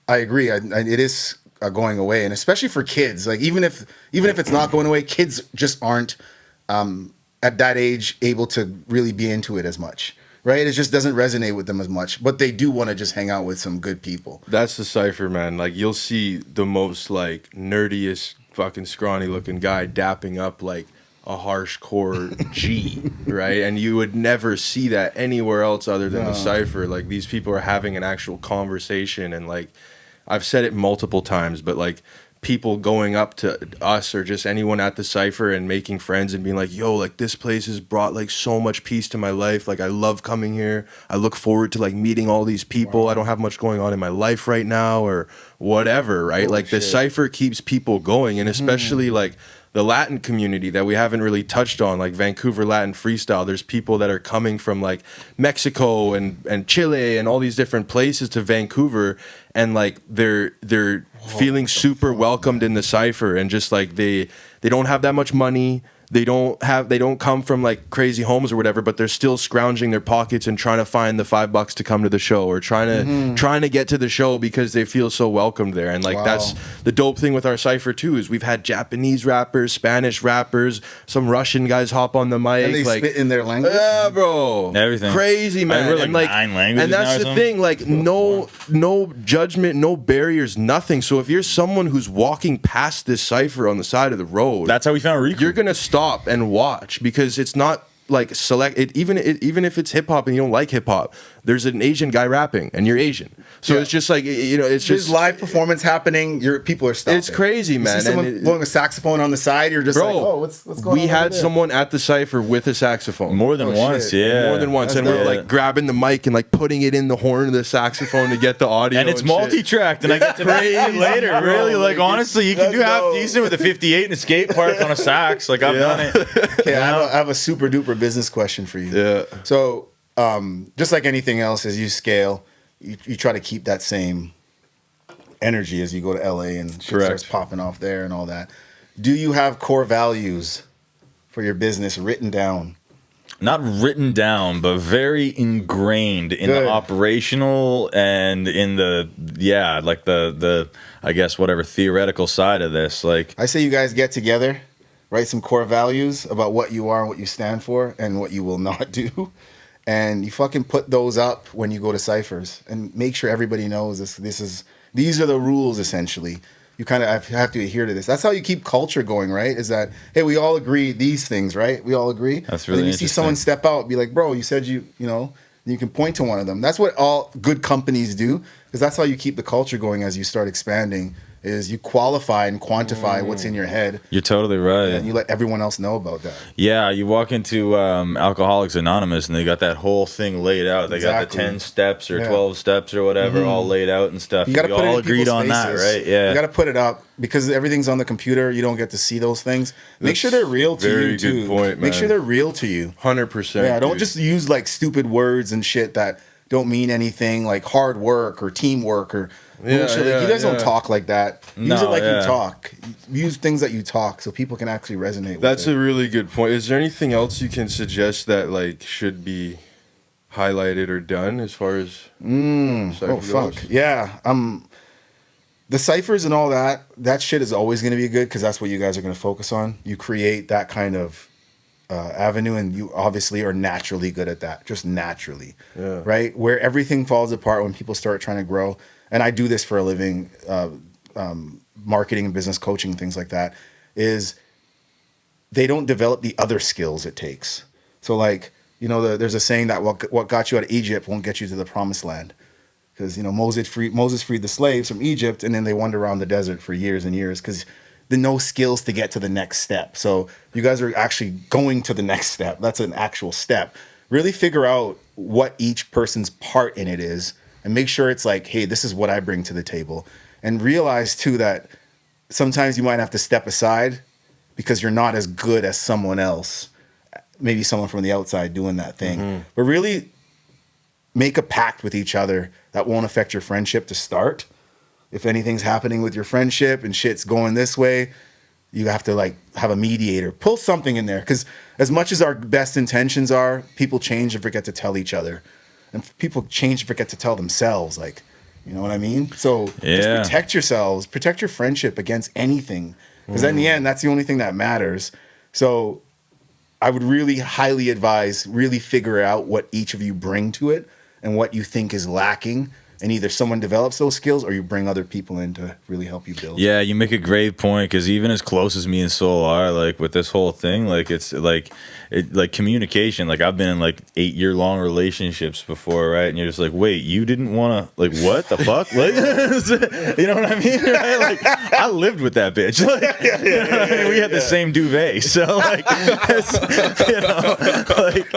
I agree. It is going away, and especially for kids. Like even if it's not going away, kids just aren't at that age able to really be into it as much, right? It just doesn't resonate with them as much, but they do want to just hang out with some good people.
That's the cipher, man. Like you'll see the most like nerdiest fucking scrawny looking guy dapping up like a harsh core G, right? And you would never see that anywhere else other than the cipher. Like these people are having an actual conversation, and like I've said it multiple times, but like people going up to us or just anyone at the cipher and making friends and being like, yo, like this place has brought like so much peace to my life. Like I love coming here. I look forward to like meeting all these people.
Wow.
I don't have much going on in my life right now or whatever, right?
Holy
like the
shit.
cipher keeps people going, and especially like the Latin community that we haven't really touched on, like Vancouver Latin freestyle. There's people that are coming from like Mexico and Chile and all these different places to Vancouver, and like they're feeling super welcomed in the cipher, and just like they don't have that much money. They don't come from like crazy homes or whatever, but they're still scrounging their pockets and trying to find the $5 to come to the show, or trying to get to the show because they feel so welcomed there. And like that's the dope thing with our cypher too, is we've had Japanese rappers, Spanish rappers, some Russian guys hop on the mic,
And they
like
spit in their language.
yeah, bro,
Everything.
crazy, man.
we're like
And,
9 languages
and that's
now or
the
something?
thing, like no judgment, no barriers, nothing. So if you're someone who's walking past this cypher on the side of the road,
That's how we found Riku.
you're gonna stop and watch, because it's not like select it. Even if it's hip hop and you don't like hip hop, there's an Asian guy rapping and you're Asian, so it's just like, you know, it's
There's
just
live performance happening. People are stopping.
It's crazy,
You
man.
see someone
And
blowing a saxophone on the side. You're just
bro,
like, oh, what's going on?
we
over
had
there?
someone at the cypher with a saxophone.
more than
Oh,
once,
shit.
yeah.
More than once,
That's
and we're
dope.
like grabbing the mic and like putting it in the horn of the saxophone to get the audio.
And it's
shit.
multi-tracked, and I get to play it later.
bro.
Really, like
Like,
honestly, you can do
that's
half
dope.
decent with a 58 in a skate park on a sax. Like I've done it.
Okay, I have a super duper business question for you.
Yeah.
So, just like anything else, as you scale, you try to keep that same energy as you go to LA and shit
Correct.
starts popping off there and all that. Do you have core values for your business written down?
Not written down, but very ingrained in
Good.
the operational and in the like the I guess whatever theoretical side of this. Like
I say you guys get together, write some core values about what you are and what you stand for and what you will not do. And you fucking put those up when you go to ciphers and make sure everybody knows these are the rules essentially. You kind of have to adhere to this. That's how you keep culture going, right? Is that, hey, we all agree these things, right? We all agree.
That's really
And then you see someone
interesting.
step out, be like, bro, you said you know, you can point to one of them. That's what all good companies do, because that's how you keep the culture going as you start expanding, is you qualify and quantify what's in your head,
you're totally right.
and you let everyone else know about that.
Yeah, you walk into Alcoholics Anonymous and they got that whole thing laid out. They got
Exactly.
the 10 steps or
Yeah.
12 steps or whatever all laid out and stuff.
You got to
We
put it
all
in
agreed
people's
on that,
faces.
right? Yeah.
You got to put it up because everything's on the computer. You don't get to see those things. Make sure they're real to
very
you
good
too.
point,
Make sure
man.
they're real to you.
100%.
Yeah, don't
dude.
just use like stupid words and shit that don't mean anything, like hard work or teamwork or bullshit. Like, you guys don't talk like that. Use it
No,
like
yeah.
you talk. Use things that you talk so people can actually resonate
That's
with
a
it.
really good point. Is there anything else you can suggest that like should be highlighted or done as far as cypher
Oh fuck.
goes?
Yeah. The ciphers and all that shit is always going to be good because that's what you guys are going to focus on. You create that kind of avenue, and you obviously are naturally good at that, just naturally.
Yeah.
Right? Where everything falls apart when people start trying to grow. And I do this for a living, marketing and business coaching, things like that, is they don't develop the other skills it takes. So like, you know, there's a saying that what got you out of Egypt won't get you to the promised land. Because, you know, Moses freed the slaves from Egypt, and then they wandered around the desert for years and years because the no skills to get to the next step. So you guys are actually going to the next step. That's an actual step. Really figure out what each person's part in it is and make sure it's like, hey, this is what I bring to the table. And realize, too, that sometimes you might have to step aside because you're not as good as someone else, maybe someone from the outside doing that thing. But really make a pact with each other that won't affect your friendship to start. If anything's happening with your friendship and shit's going this way, you have to like have a mediator, pull something in there. Because as much as our best intentions are, people change and forget to tell each other. And people change and forget to tell themselves. Like, you know what I mean? So just
Yeah.
protect yourselves, protect your friendship against anything. Because in the end, that's the only thing that matters. So I would really highly advise really figure out what each of you bring to it and what you think is lacking. And either someone develops those skills or you bring other people in to really help you build.
Yeah, you make a great point because even as close as me and Soul are, like with this whole thing, like it's like communication. Like I've been in like 8-year-long relationships before, right? And you're just like, wait, you didn't want to, like, what the fuck? Like, you know what I mean? Right? Like I lived with that bitch. Like, you know what I mean? We had the same duvet, so like, you know, like,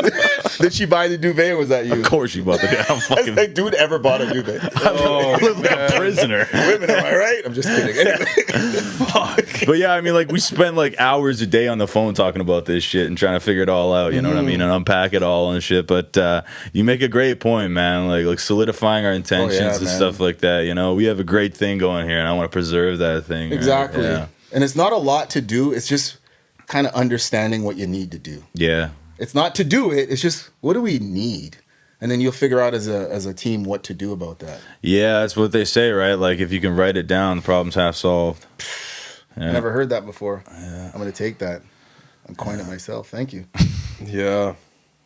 Did she buy the duvet or was that you?
of course you bought the damn
Has
fucking.
that dude ever bought a duvet?
I lived like a prisoner.
Women, am I right? I'm just kidding. Anyway.
But yeah, I mean, like we spend like hours a day on the phone talking about this shit and trying to figure it all out. You know what I mean, and unpack it all and shit. But you make a great point, man. Like solidifying our intentions and
man.
stuff like that. You know, we have a great thing going here, and I want to preserve that thing. right?
Exactly.
Yeah.
And it's not a lot to do. It's just kind of understanding what you need to do.
Yeah.
It's not to do it. It's just, what do we need? And then you'll figure out as a team what to do about that.
Yeah, that's what they say, right? Like, if you can write it down, the problem's half solved. Yeah.
Never heard that before. I'm going to take that. I'm coining it myself. Thank you.
Yeah.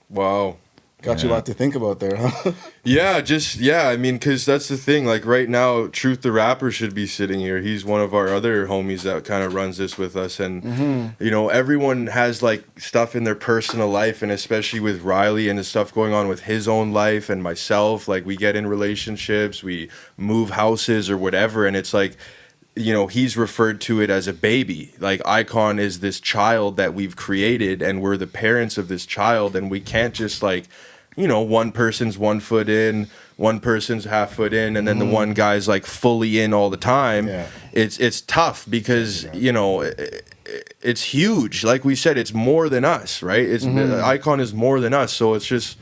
Wow.
Got you a lot to think about there, huh?
Yeah, I mean, because that's the thing. Like, right now, Truth the Rapper should be sitting here. He's one of our other homies that kind of runs this with us. And, you know, everyone has, like, stuff in their personal life, and especially with Riley and the stuff going on with his own life and myself. Like, we get in relationships, we move houses or whatever, and it's like, you know, he's referred to it as a baby. Like, Icon is this child that we've created, and we're the parents of this child, and we can't just, like, you know, one person's 1 foot in, one person's half foot in, and then the one guy's like fully in all the time.
Yeah.
It's tough because, you know, it's huge. Like we said, it's more than us, right? It's Icon is more than us. So it's just,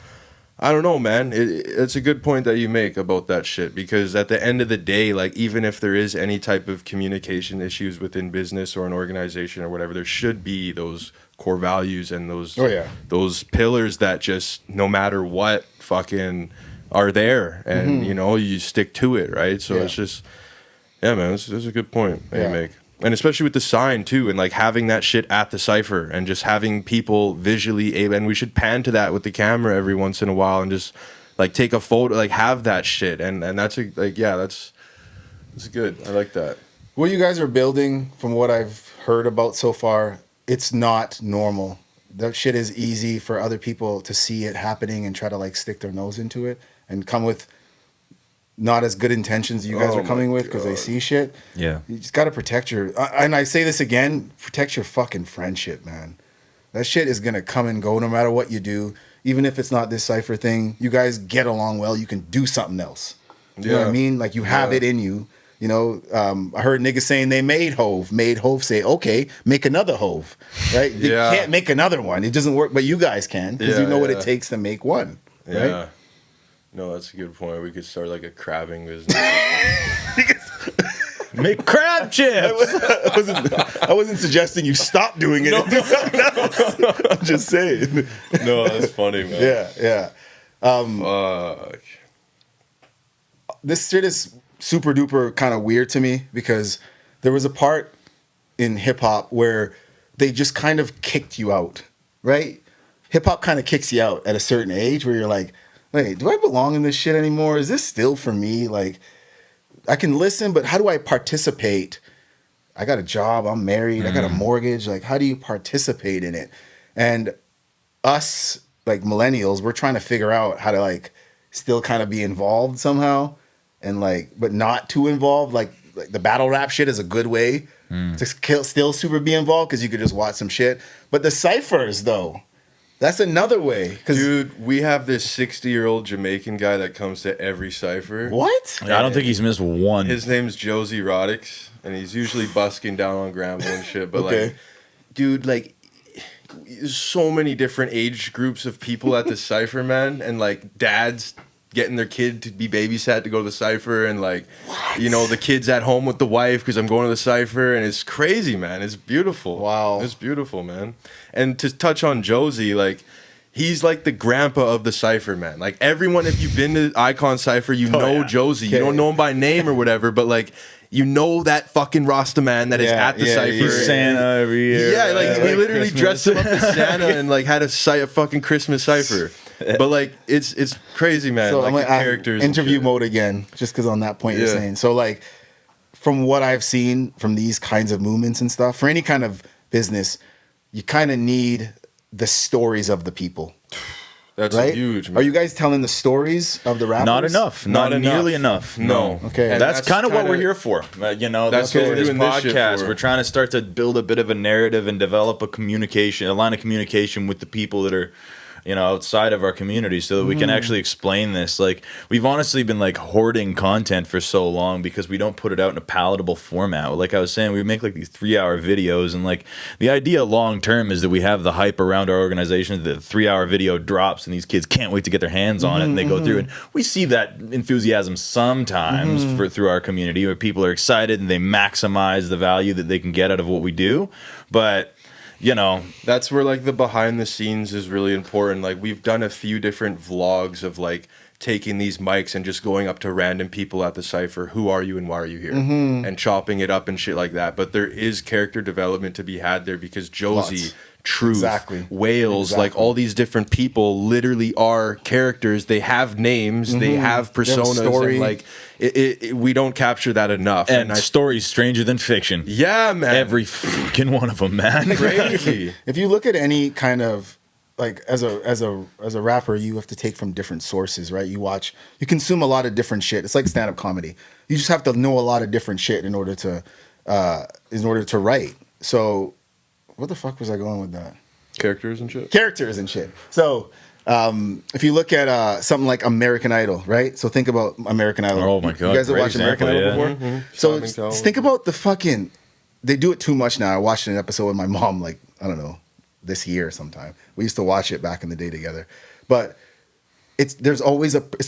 I don't know, man. It's a good point that you make about that shit, because at the end of the day, like, even if there is any type of communication issues within business or an organization or whatever, there should be those core values and those pillars that just, no matter what, fucking are there, and you know, you stick to it, right? So it's just, yeah, man, this is a good point that you make. And especially with the sign too, and like having that shit at the cypher, and just having people visually able, and we should pan to that with the camera every once in a while, and just like take a photo, like have that shit, and that's a, like, yeah, that's good. I like that.
What you guys are building, from what I've heard about so far, it's not normal. That shit is easy for other people to see it happening and try to like stick their nose into it and come with not as good intentions you guys are coming with, because they see shit.
Yeah.
You just got to protect your, and I say this again, protect your fucking friendship, man. That shit is going to come and go no matter what you do. Even if it's not this cypher thing, you guys get along well, you can do something else. You know what I mean? Like, you have it in you. You know, I heard niggas saying they made Hove say, okay, make another Hove, right? You can't make another one. It doesn't work, but you guys can, because you know what it takes to make one, right?
Yeah. No, that's a good point. We could start like a crabbing business.
Make crab chips.
I wasn't suggesting you stop doing it and do something else. I'm just saying.
No, that's funny, man.
Yeah.
Fuck.
This shit is super duper kind of weird to me, because there was a part in hip hop where they just kind of kicked you out, right? Hip hop kind of kicks you out at a certain age where you're like, wait, do I belong in this shit anymore? Is this still for me? Like, I can listen, but how do I participate? I got a job, I'm married, I got a mortgage. Like, how do you participate in it? And us, like millennials, we're trying to figure out how to like still kind of be involved somehow, and like, but not too involved. Like the battle rap shit is a good way to still super be involved, because you could just watch some shit. But the ciphers, though, that's another way.
Dude, we have this 60-year-old Jamaican guy that comes to every cypher.
What?
I don't think he's missed one.
His name's Josie Rodix, and he's usually busking down on Gramble and shit. But
Okay.
like, dude, like, there's so many different age groups of people at the cypher, man, and like dads getting their kid to be babysat to go to the cypher, and like, you know, the kids at home with the wife because I'm going to the cypher, and it's crazy, man. It's beautiful.
Wow.
It's beautiful, man. And to touch on Josie, like, he's like the grandpa of the cypher, man. Like, everyone, if you've been to Icon Cypher, you know Josie. You don't know him by name or whatever, but like, you know that fucking Rasta man that is at the cypher.
He's Santa every year.
Yeah, like, we literally
Christmas.
dressed him up as Santa and like had a fucking Christmas cypher. But like, it's crazy, man.
So
like,
I'm
the
gonna add
characters.
interview mode again, just because on that point you're saying. So like, from what I've seen from these kinds of movements and stuff, for any kind of business, you kind of need the stories of the people.
That's
right?
huge, man.
Are you guys telling the stories of the rappers?
Not enough. Not nearly enough.
No.
Okay.
And that's kind of what we're here for. You know, that's what
we're
this
doing this shit
podcast.
for.
We're trying to start to build a bit of a narrative and develop a line of communication with the people that are, you know, outside of our community, so that we can actually explain this. Like, we've honestly been like hoarding content for so long because we don't put it out in a palatable format. Like I was saying, we make like these 3-hour videos, and like the idea long term is that we have the hype around our organization. The 3-hour video drops and these kids can't wait to get their hands on it, and they go through, and we see that enthusiasm sometimes through our community, where people are excited and they maximize the value that they can get out of what we do. But you know,
That's where like the behind the scenes is really important. Like we've done a few different vlogs of like taking these mics and just going up to random people at the cypher, who are you and why are you here, and chopping it up and shit like that. But there is character development to be had there because Josie,
Lots.
Truth,
Exactly.
Wales, like all these different people literally are characters. They have names, they have personas,
story.
and like we don't capture that enough.
and stories stranger than fiction.
Yeah, man,
Every fucking one of them, man.
crazy.
If you look at any kind of like as a rapper, you have to take from different sources, right? You consume a lot of different shit. It's like stand-up comedy. You just have to know a lot of different shit in order to write. So what the fuck was I going with that?
Characters and shit.
Characters and shit. So if you look at something like American Idol, right? So think about American Idol.
Oh my God,
You guys have
great
watched American
example,
Idol
yeah.
before? So
Simon Cowell.
just think about the fucking. They do it too much now. I watched an episode with my mom, like, I don't know, this year sometime. We used to watch it back in the day together. But it's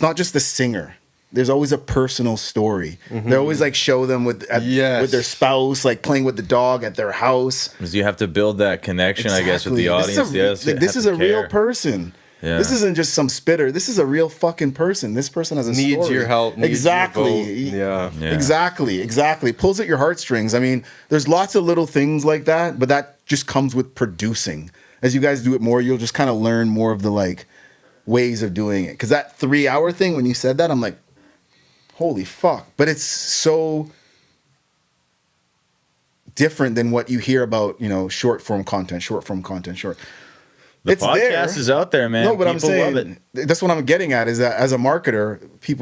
not just the singer. There's always a personal story. They always like show them with their spouse, like playing with the dog at their house.
Because you have to build that connection, I guess, with the
Exactly.
audience.
This is a real person.
Yeah.
This isn't just some spitter. This is a real fucking person. This person has a
Needs
story.
your help. Needs
Exactly.
Your vote. Yeah.
Exactly. Pulls at your heartstrings. I mean, there's lots of little things like that, but that just comes with producing. As you guys do it more, you'll just kind of learn more of the like ways of doing it. Because that 3-hour thing, when you said that, I'm like, holy fuck. But it's so different than what you hear about, short form content.
The
It's
podcast
there.
is out there, man.
No, but I'm
People love
saying
it.
that's what I'm getting at is that as a marketer,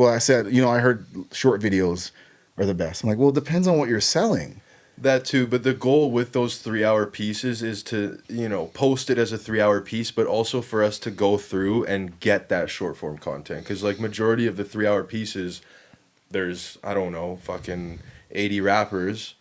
I said, I heard short videos are the best. I'm like, well, it depends on what you're selling.
That too, but the goal with those 3-hour pieces is to, post it as a 3-hour piece, but also for us to go through and get that short form content. Because like majority of the 3-hour pieces, there's, I don't know, fucking 80 rappers,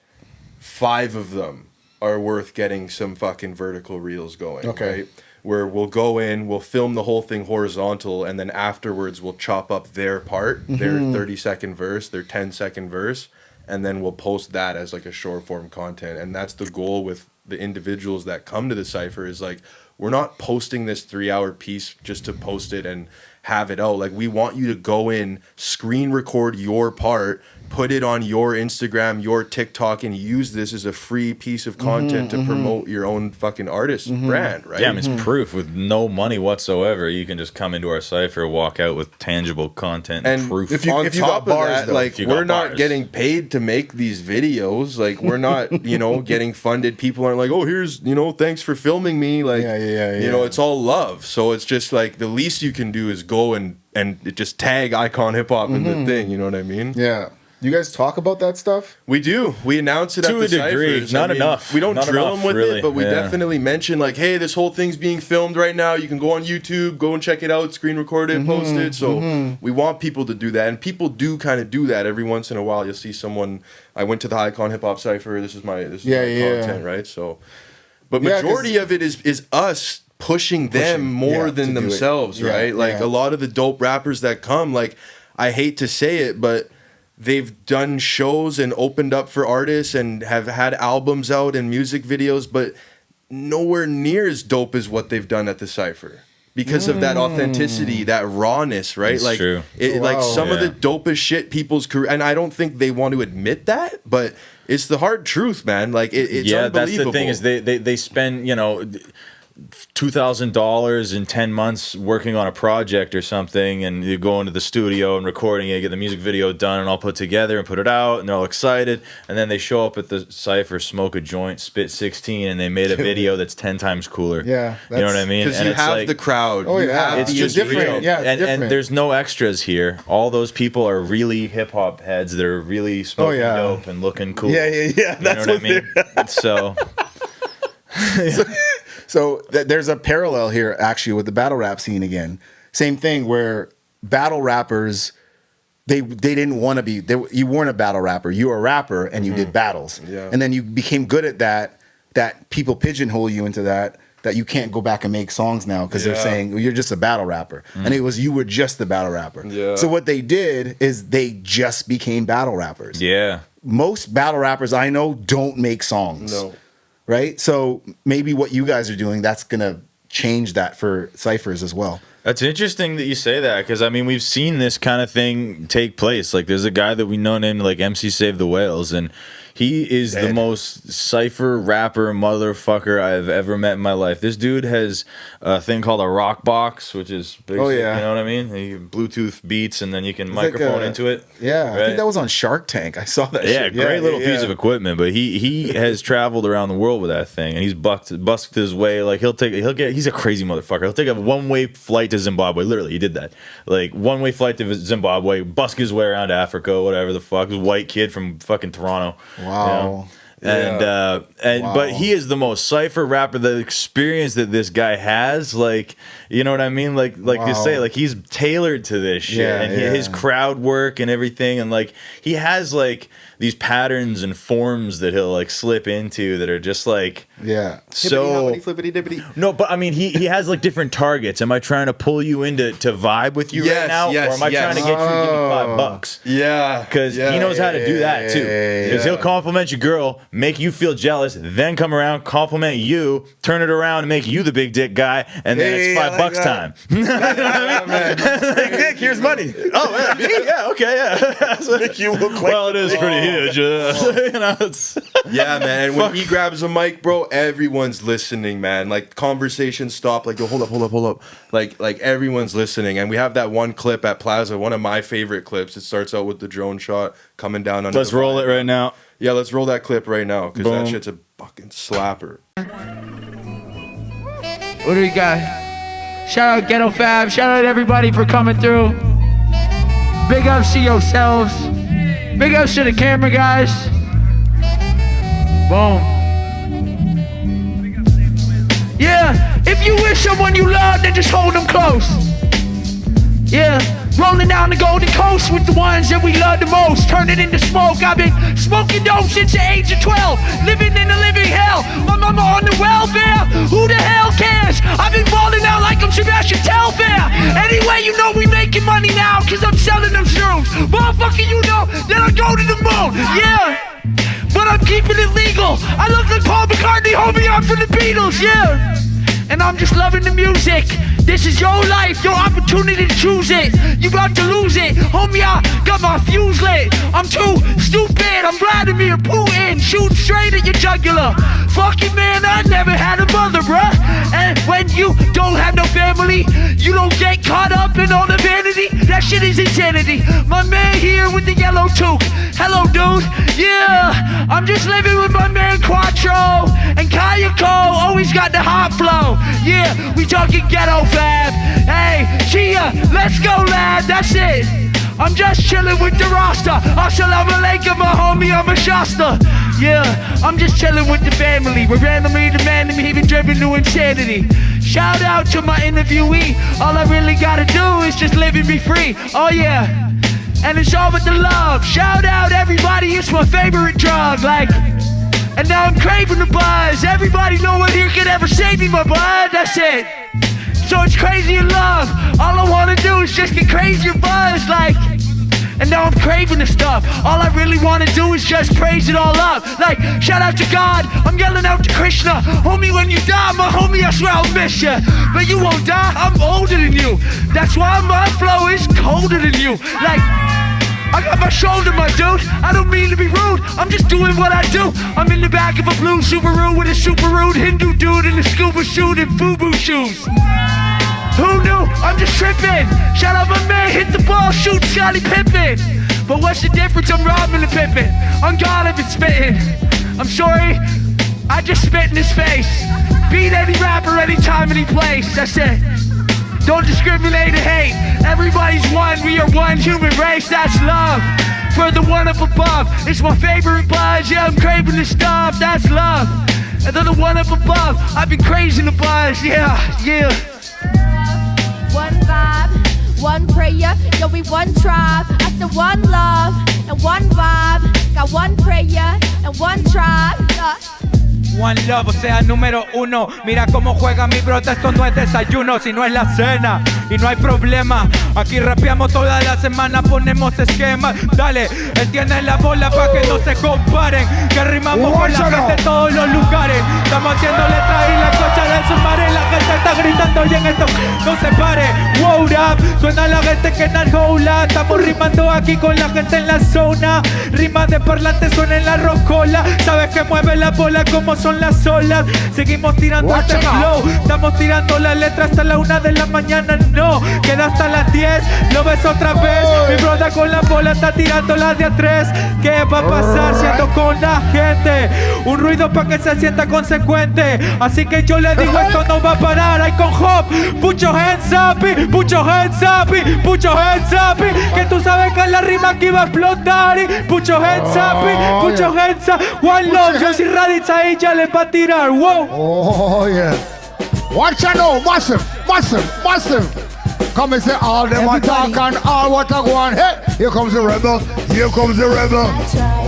5 of them are worth getting some fucking vertical reels going,
Okay.
right? Where we'll go in, we'll film the whole thing horizontal, and then afterwards we'll chop up their part, their 30-second verse, their 10-second verse, and then we'll post that as like a short form content. And that's the goal with the individuals that come to the cypher is like, we're not posting this 3-hour piece just to post it and have it out. Like we want you to go in, screen record your part, put it on your Instagram, your TikTok, and use this as a free piece of content to promote your own fucking artist brand, right?
Yeah, I mean, it's proof with no money whatsoever. You can just come into our cypher, walk out with tangible content and proof.
if you
On
got
top of
bars,
that,
though.
like
If you got
we're not
bars.
getting paid to make these videos. Like we're not, getting funded. People aren't like, oh, here's, thanks for filming me. Like,
Yeah.
it's all love. So it's just like the least you can do is go and just tag Icon Hip Hop in the thing. You know what I mean?
Yeah. You guys talk about that stuff?
We do. We announce it
To
at the
a degree.
cyphers.
Not enough.
We don't
Not
drill
enough,
them with
really.
it, but we
Yeah.
definitely mention like, hey, this whole thing's being filmed right now. You can go on YouTube, go and check it out, screen record it, post it. So we want people to do that, and people do kind of do that every once in a while. You'll see someone. I went to the Icon Hip Hop cypher. This is my content, right? So, but
Yeah, 'cause-
majority of it is us pushing them more
yeah,
than
to do it.
themselves,
Yeah,
right? Like
yeah.
a lot of the dope rappers that come, like I hate to say it, but they've done shows and opened up for artists and have had albums out and music videos, but nowhere near as dope as what they've done at the cypher because of that authenticity, that rawness, right?
That's
like
true.
Like
Wow.
some of the
Yeah.
dopest shit people's career, and I don't think they want to admit that, but it's the hard truth, man. Like it's
Yeah, that's
unbelievable.
the thing is they spend $2,000 in 10 months working on a project or something, and you go into the studio and recording it, get the music video done and all put together and put it out, and they're all excited, and then they show up at the cypher, smoke a joint, spit 16, and they made a video that's 10 times cooler.
Yeah,
you know what I
that's-
mean?
because
And
you
it's
have
like,
the crowd.
Oh,
you
yeah.
have
it's
the
just
different.
real.
Yeah, it's
and
different.
there's no extras here. All those people are really hip hop heads that are really smoking
yeah.
dope and looking cool.
Yeah.
You
That's
know
what
what I mean? So
So there's a parallel here actually with the battle rap scene again. Same thing where battle rappers, they didn't want to be. You weren't a battle rapper. You were a rapper and you did battles.
Yeah.
And then you became good at that. That people pigeonhole you into that. That you can't go back and make songs now because they're
Yeah.
saying well, you're just a battle rapper. And you were just the battle rapper.
Yeah.
So what they did is they just became battle rappers.
yeah.
Most battle rappers I know don't make songs.
No.
right? So maybe what you guys are doing, that's gonna change that for ciphers as well.
That's interesting that you say that, because I mean we've seen this kind of thing take place. Like there's a guy that we know named like MC Save the Whales, and he is the most cypher rapper motherfucker I've ever met in my life. This dude has a thing called a rock box, which is basically, you know what I mean? You Bluetooth beats, and then you can microphone into it.
Yeah,
right?
I think that was on Shark Tank. I saw that.
Yeah,
shit.
great little piece of equipment. But he has traveled around the world with that thing, and he's busked his way. Like he's a crazy motherfucker. He'll take a one-way flight to Zimbabwe. Literally, he did that. Like one-way flight to Zimbabwe, busk his way around Africa, whatever the fuck. He was a white kid from fucking Toronto.
Wow.
But he is the most cypher rapper. The experience that this guy has, like, you know what I mean? Like you say, like he's tailored to this shit, and his crowd work and everything, and like he has like these patterns and forms that he'll like slip into that are just like so no, but I mean he has like different targets. Am I trying to pull you into vibe with you right now, or am I trying to get you to give me $5?
Yeah,
because he knows how to do that too. Because he'll compliment your girl, make you feel jealous, then come around, compliment you, turn it around, and make you the big dick guy, and then it's $5 time. You know what I mean? Big dick, here's money. Oh yeah, okay, yeah.
Make you look like
well, it is pretty huge. You know,
yeah, man. And when he grabs a mic, bro, everyone's listening, man. Like conversations stop. Like, yo, hold up. Like everyone's listening. And we have that one clip at Plaza, one of my favorite clips. It starts out with the drone shot coming down.
Let's roll it right now.
Yeah, let's roll that clip right now, because that shit's a fucking slapper.
What do we got? Shout out Ghetto Fab. Shout out everybody for coming through. Big ups to yourselves. Big ups to the camera guys. Boom. Yeah, if you wish someone you love, then just hold them close. Yeah, rolling down the Golden Coast with the ones that we love the most. Turn it into smoke. I've been smoking dope since the age of 12. Living in a living hell. My mama on the welfare. Who the hell cares? I've been balling out like I'm Sebastian Telfair. Anyway, you know we making money now, cause I'm selling them shrooms. Motherfucker, you know that I go to the moon. Yeah, but I'm keeping it legal. I look like Paul McCartney, homie, I'm from the Beatles. Yeah, and I'm just loving the music. This is your life, your opportunity to choose it. You about to lose it, homie, I got my fuse lit. I'm too stupid, I'm Vladimir Putin. Shoot straight at your jugular. Fucking man, I never had a mother, bruh. And when you don't have no family, you don't get caught up in all the vanity. That shit is insanity. My man here with the yellow toque. Hello, dude. Yeah, I'm just living with my man Quattro. And Kayako always got the hot flow. Yeah, we talking ghetto fab. Hey, Chia, let's go, lad. That's it. I'm just chilling with the roster. Assalamu alaikum, my homie, I'm a Shasta. Yeah, I'm just chilling with the family. We're randomly demanding me, even driven to insanity. Shout out to my interviewee. All I really gotta do is just live and be free. Oh yeah, and it's all with the love. Shout out everybody, it's my favorite drug. Like, and now I'm craving the buzz. Everybody no one here could ever save me, my bud. That's it. So it's crazy in love. All I wanna do is just get crazier buzz, like. And now I'm craving the stuff. All I really wanna do is just praise it all up. Like, shout out to God, I'm yelling out to Krishna. Homie, when you die, my homie, I swear I'll miss ya. But you won't die, I'm older than you. That's why my flow is colder than you. Like, I got my shoulder, my dude. I don't mean to be rude, I'm just doing what I do. I'm in the back of a blue Subaru with a super rude Hindu dude in a scuba suit and FUBU shoes. Who knew? I'm just tripping. Shout out my man, hit the ball, shoot Scottie Pippen. But what's the difference? I'm robbing the Pippen. On God, I've been spitting. I'm sorry, I just spit in his face. Beat any rapper, anytime, any place. That's it. Don't discriminate or hate. Everybody's one, we are one human race. That's love. For the one up above, it's my favorite buzz. Yeah, I'm craving the stuff. That's love. And then the one up above, I've been crazing the buzz. Yeah, yeah.
One vibe, one prayer, yo, we one tribe. I said one love and one vibe. Got one prayer and one tribe.
One Love, o sea, número uno. Mira cómo juega mi brota, esto no es desayuno, sino es la cena. Y no hay problema, aquí rapeamos toda la semana, ponemos esquemas. Dale, él tiene la bola para que no se comparen. Que rimamos con la gente en todos los lugares. Estamos haciendo letras y la cocha del submarino. La gente está gritando y en esto no se pare. Wow, rap, suena la gente que en el hola. Estamos rimando aquí con la gente en la zona. Rimas de parlante suena en la rocola. Sabes que mueve la bola como son las olas. Seguimos tirando este flow. Estamos tirando la letra hasta la 1 de la mañana. No, queda hasta las 10. Lo ves otra vez. Mi brother con la bola está tirando las de a 3. ¿Qué va a pasar si ando con la gente? Un ruido para que se sienta consecuente. Así que yo le digo, esto no va a parar. Hay con Hop. Put your hands up, put your hands up, put your hands up. Que tú sabes que la rima aquí va a explotar. Put your hands up, put your hands up. One Love, yo soy Raditz ahí ya le va a tirar. Wow.
Oh, yeah. Watch out now, massive, massive, massive. Come and say all them a talk and all what a go on. Hey, here comes the rebel, here comes the rebel.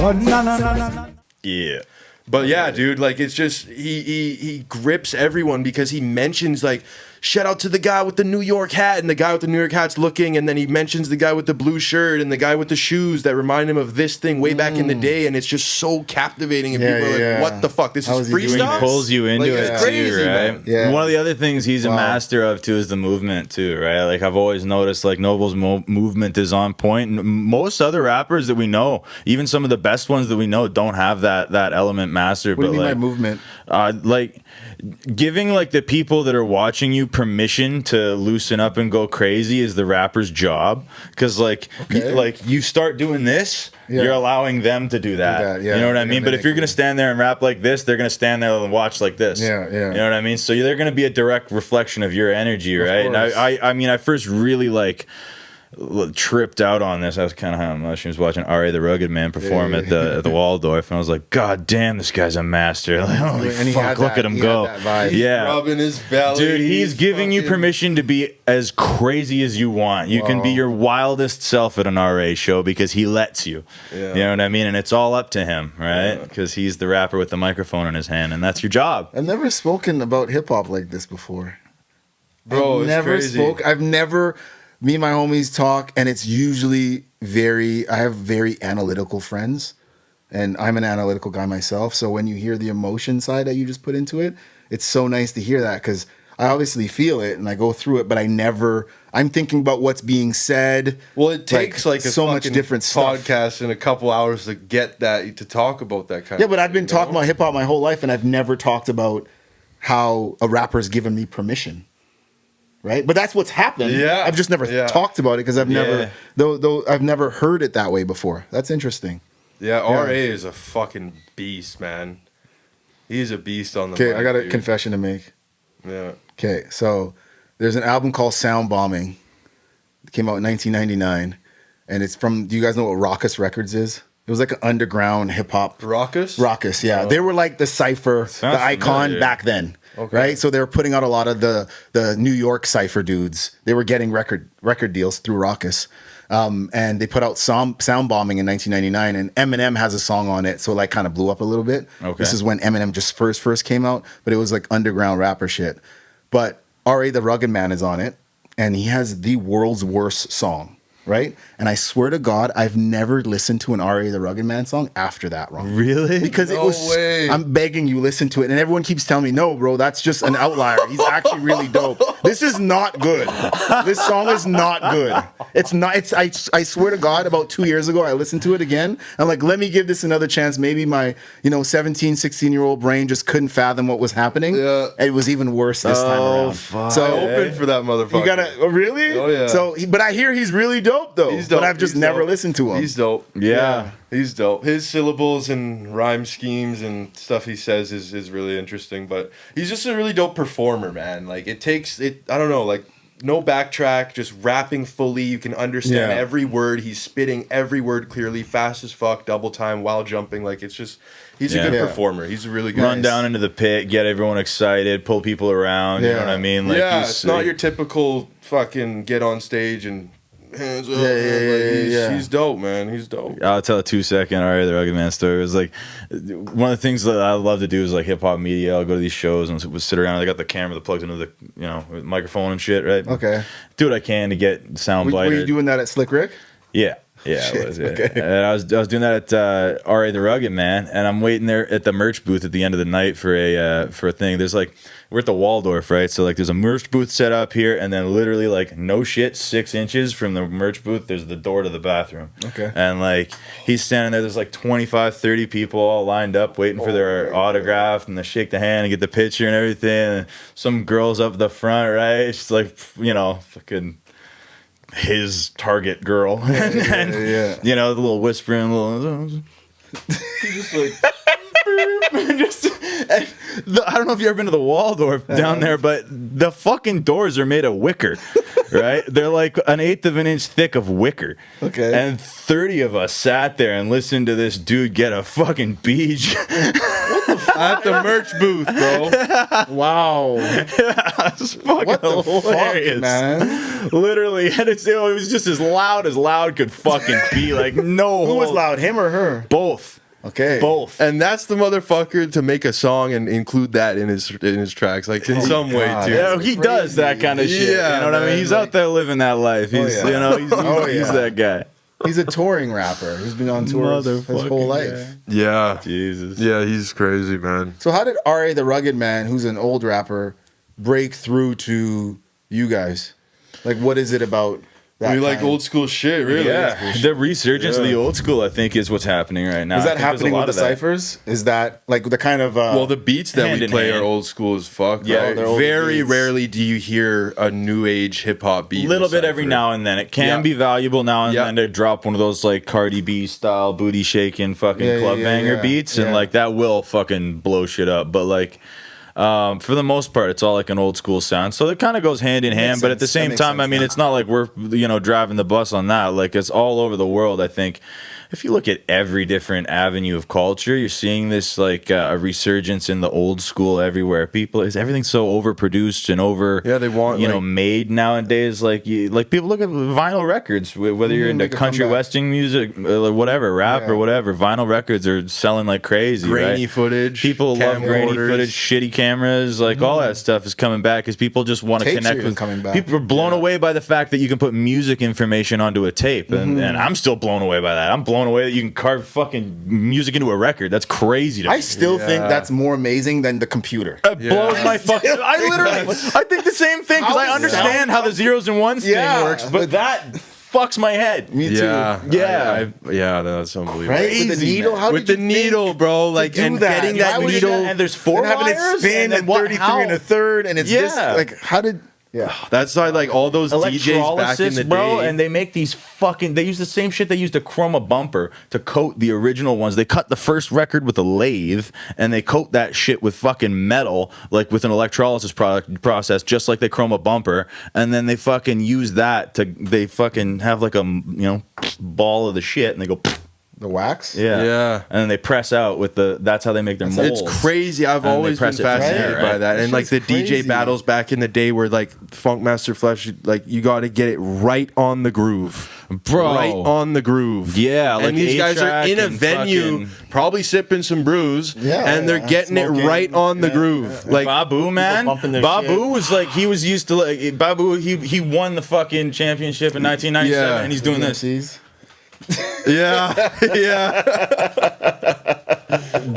Oh, no.
Yeah.
But yeah, dude, like it's just he grips everyone because he mentions like shout out to the guy with the New York hat, and the guy with the New York hat's looking, and then he mentions the guy with the blue shirt and the guy with the shoes that remind him of this thing way back in the day, and it's just so captivating. And people are like, "What the fuck? This is freestyle."
He pulls you into
like,
it
it's crazy,
too, right?
man.
Yeah.
One of the other things he's a master of too is the movement too, right? Like I've always noticed, like Noble's movement is on point. And most other rappers that we know, even some of the best ones that we know, don't have that element mastered.
What do you mean
like,
by movement?
Like giving like the people that are watching you permission to loosen up and go crazy is the rapper's job, because like you start doing this, you're allowing them to do that. You know what I mean? But if you're gonna stand there and rap like this, they're gonna stand there and watch like this. You know what I mean? So they're gonna be a direct reflection of your energy, right? And I mean I first really like tripped out on this. I was kind of how much I was watching R.A. the Rugged Man perform at the Waldorf, and I was like, God damn, this guy's a master. Like, holy fuck, look at him go. Yeah,
rubbing his belly.
Dude, he's giving you permission to be as crazy as you want. You can be your wildest self at an RA show because he lets you. You know what I mean? And it's all up to him, right? Because he's the rapper with the microphone in his hand, and that's your job.
I've never spoken about hip hop like this before.
Bro,
I've never spoke. I've never. Me and my homies talk, and it's usually I have very analytical friends, and I'm an analytical guy myself. So when you hear the emotion side that you just put into it, it's so nice to hear that, because I obviously feel it and I go through it, but I'm thinking about what's being said.
Well, it takes like a
so much different
podcast in a couple hours to get that, to talk about that kind of thing.
Yeah, but I've been talking about hip hop my whole life, and I've never talked about how a rapper's given me permission. Right, but that's what's happened. Yeah, I've just never talked about it because I've never, though I've never heard it that way before. That's interesting.
Yeah, RA is a fucking beast, man. He's a beast on the mic.
Okay, I got a confession to make.
Yeah.
Okay, so there's an album called Sound Bombing. It came out in 1999, and it's from. Do you guys know what Raucous Records is? It was like an underground hip hop.
Raucous?
Raucous, yeah. Oh. They were like the cypher, the icon back then. Okay. Right, so they were putting out a lot of the New York cypher dudes. They were getting record deals through Raucous, and they put out Sound Bombing in 1999. And Eminem has a song on it, so it like kind of blew up a little bit. Okay. This is when Eminem just first came out, but it was like underground rapper shit. But R.A. the Rugged Man is on it, and he has the world's worst song. Right? And I swear to God, I've never listened to an R.A. the Rugged Man song after that, Ron.
Really?
Because it was, I'm begging you, listen to it. And everyone keeps telling me, no, bro, that's just an outlier. He's actually really dope. This is not good. This song is not good. It's not, I swear to God, about 2 years ago, I listened to it again. I'm like, let me give this another chance. Maybe my, 17, 16-year-old brain just couldn't fathom what was happening. Yeah. It was even worse this time around.
Fuck. So I opened for that motherfucker.
You gotta, really?
Oh, yeah.
So, but I hear he's really dope. Though,
he's dope.
But I've just never listened to him.
He's dope.
Yeah,
he's dope. His syllables and rhyme schemes and stuff he says is really interesting. But he's just a really dope performer, man. Like it takes it. I don't know. Like no backtrack, just rapping fully. You can understand every word. He's spitting every word clearly, fast as fuck, double time while jumping. Like it's just. He's a good performer. He's a really good.
Run down into the pit, get everyone excited, pull people around. You know what I mean? Like
it's not your typical fucking get on stage and hands up.
Yeah.
He's dope, man. He's dope.
I'll tell a 2-second Ari the Rugged Man story. It was like one of the things that I love to do is like hip hop media. I'll go to these shows and we'll sit around. They got the camera that plugs into the microphone and shit, right?
Okay.
Do what I can to get sound
Were
bite.
you doing that at Slick Rick?
Yeah. Yeah, it was. Yeah.
Okay.
And I was doing that at R.A. the Rugged Man, and I'm waiting there at the merch booth at the end of the night for a thing. There's like, we're at the Waldorf, right? So like there's a merch booth set up here, and then literally like no shit, 6 inches from the merch booth, there's the door to the bathroom.
Okay.
And like he's standing there, there's like 25, 30 people all lined up waiting for their autograph and to shake the hand and get the picture and everything. And some girls up the front, right? She's like, fucking his target girl. And the little whispering, just like I don't know if you've ever been to the Waldorf down there, but the fucking doors are made of wicker, right? They're like 1/8 of an inch thick of wicker.
Okay.
And 30 of us sat there and listened to this dude get a fucking beach.
At the merch booth, bro.
Wow.
It's fucking
What the
hilarious,
fuck, man?
Literally, and it was just as loud could fucking be. Like no,
Who was loud, him or her?
Both.
Okay.
Both.
And that's the motherfucker to make a song and include that in his tracks, like in some way
God.
too.
Yeah, he does that kind of shit.
Yeah,
You know what I mean?
man,
He's
like-
out there living that life. He's
yeah.
he's that guy.
He's a touring rapper. He's been on tour his whole life.
Yeah,
Jesus.
yeah, he's crazy, man.
So how did R.A. the Rugged Man, who's an old rapper, break through to you guys? Like, what is it about that
We like
kind?
old school shit, really.
Yeah, the resurgence of the old school, I think, is what's happening right now.
Is
I
that
think there's a
happening
lot
with the
of that.
ciphers? Is that like the kind of
Well, the beats that
Hand
we
in
play
hand.
are old school as fuck.
Yeah,
right?
they're old
Very
beats.
rarely do you hear a new age hip hop beat.
A little
in
bit every
cypher.
now and then. It can
Yeah.
be valuable now and
Yeah.
then to drop one of those like Cardi B style booty shaking fucking
Yeah,
club
yeah,
banger
yeah.
beats, and
Yeah.
like that will fucking blow shit up. But like for the most part, it's all like an old school sound. So it kind of goes hand in hand. But at the
sense. That
same
makes
time, I
sense
mean,
now.
it's not like we're driving the bus on that. Like it's all over the world. I think if you look at every different avenue of culture, you're seeing this like a resurgence in the old school everywhere. Everything's so overproduced and
they want like,
made nowadays. Like people look at vinyl records, whether you're into
make a
country
comeback.
western music, whatever, rap or whatever. Vinyl records are selling like crazy.
grainy
right?
footage.
People love grainy
camcorders.
footage, shitty cameras, like all that stuff is coming back because people just want to
Tapes
connect
are even
with.
coming back.
People are blown away by the fact that you can put music information onto a tape, and I'm still blown away by that. I'm blown away that you can carve fucking music into a record. That's crazy to me.
I still think that's more amazing than the computer.
It blows my fucking. I think the same thing because
How
I
does
understand how the zeros and ones
Yeah,
thing works, but
but-
that fucks my head.
Me too.
Yeah,
Yeah.
yeah, that's unbelievable.
Right? With the
Crazy,
needle?
man.
How
With
did
the
you think
needle, bro, like
do
and
that?
getting
Why
that
would you-
needle.
And there's four
and having it
wires,
spin
and
at
then what-
33
how-
and a third, and it's this.
Yeah.
Like, how did? Yeah.
That's why, like all those DJs back in
Electrolysis,
the
bro,
day.
and they make these fucking. They use the same shit they used to chrome a bumper to coat the original ones. They cut the first record with a lathe, and they coat that shit with fucking metal, like with an electrolysis process, just like they chrome a bumper, and then they fucking use that to. They fucking have like a ball of the shit, and they go.
The wax?
Yeah.
And then they press out with the. That's how they make their molds.
It's crazy. I've
And they
always been
press it from
fascinated
there,
by
right?
that. And like the
That
DJ
shit's
battles back in the day where like Funkmaster Flesh, like you got to get it right on the groove.
Bro.
Right on the groove.
Yeah, like
and these guys are
A-track
in a
and
venue, probably sipping some brews,
Yeah,
and they're
yeah,
getting
smoking.
it right on the groove. Like,
Babu, man.
bumping their
Babu
shit.
was like he was used to like Babu. He won the fucking championship in 1997,
Yeah.
and he's doing this,
DMCs?
yeah, yeah.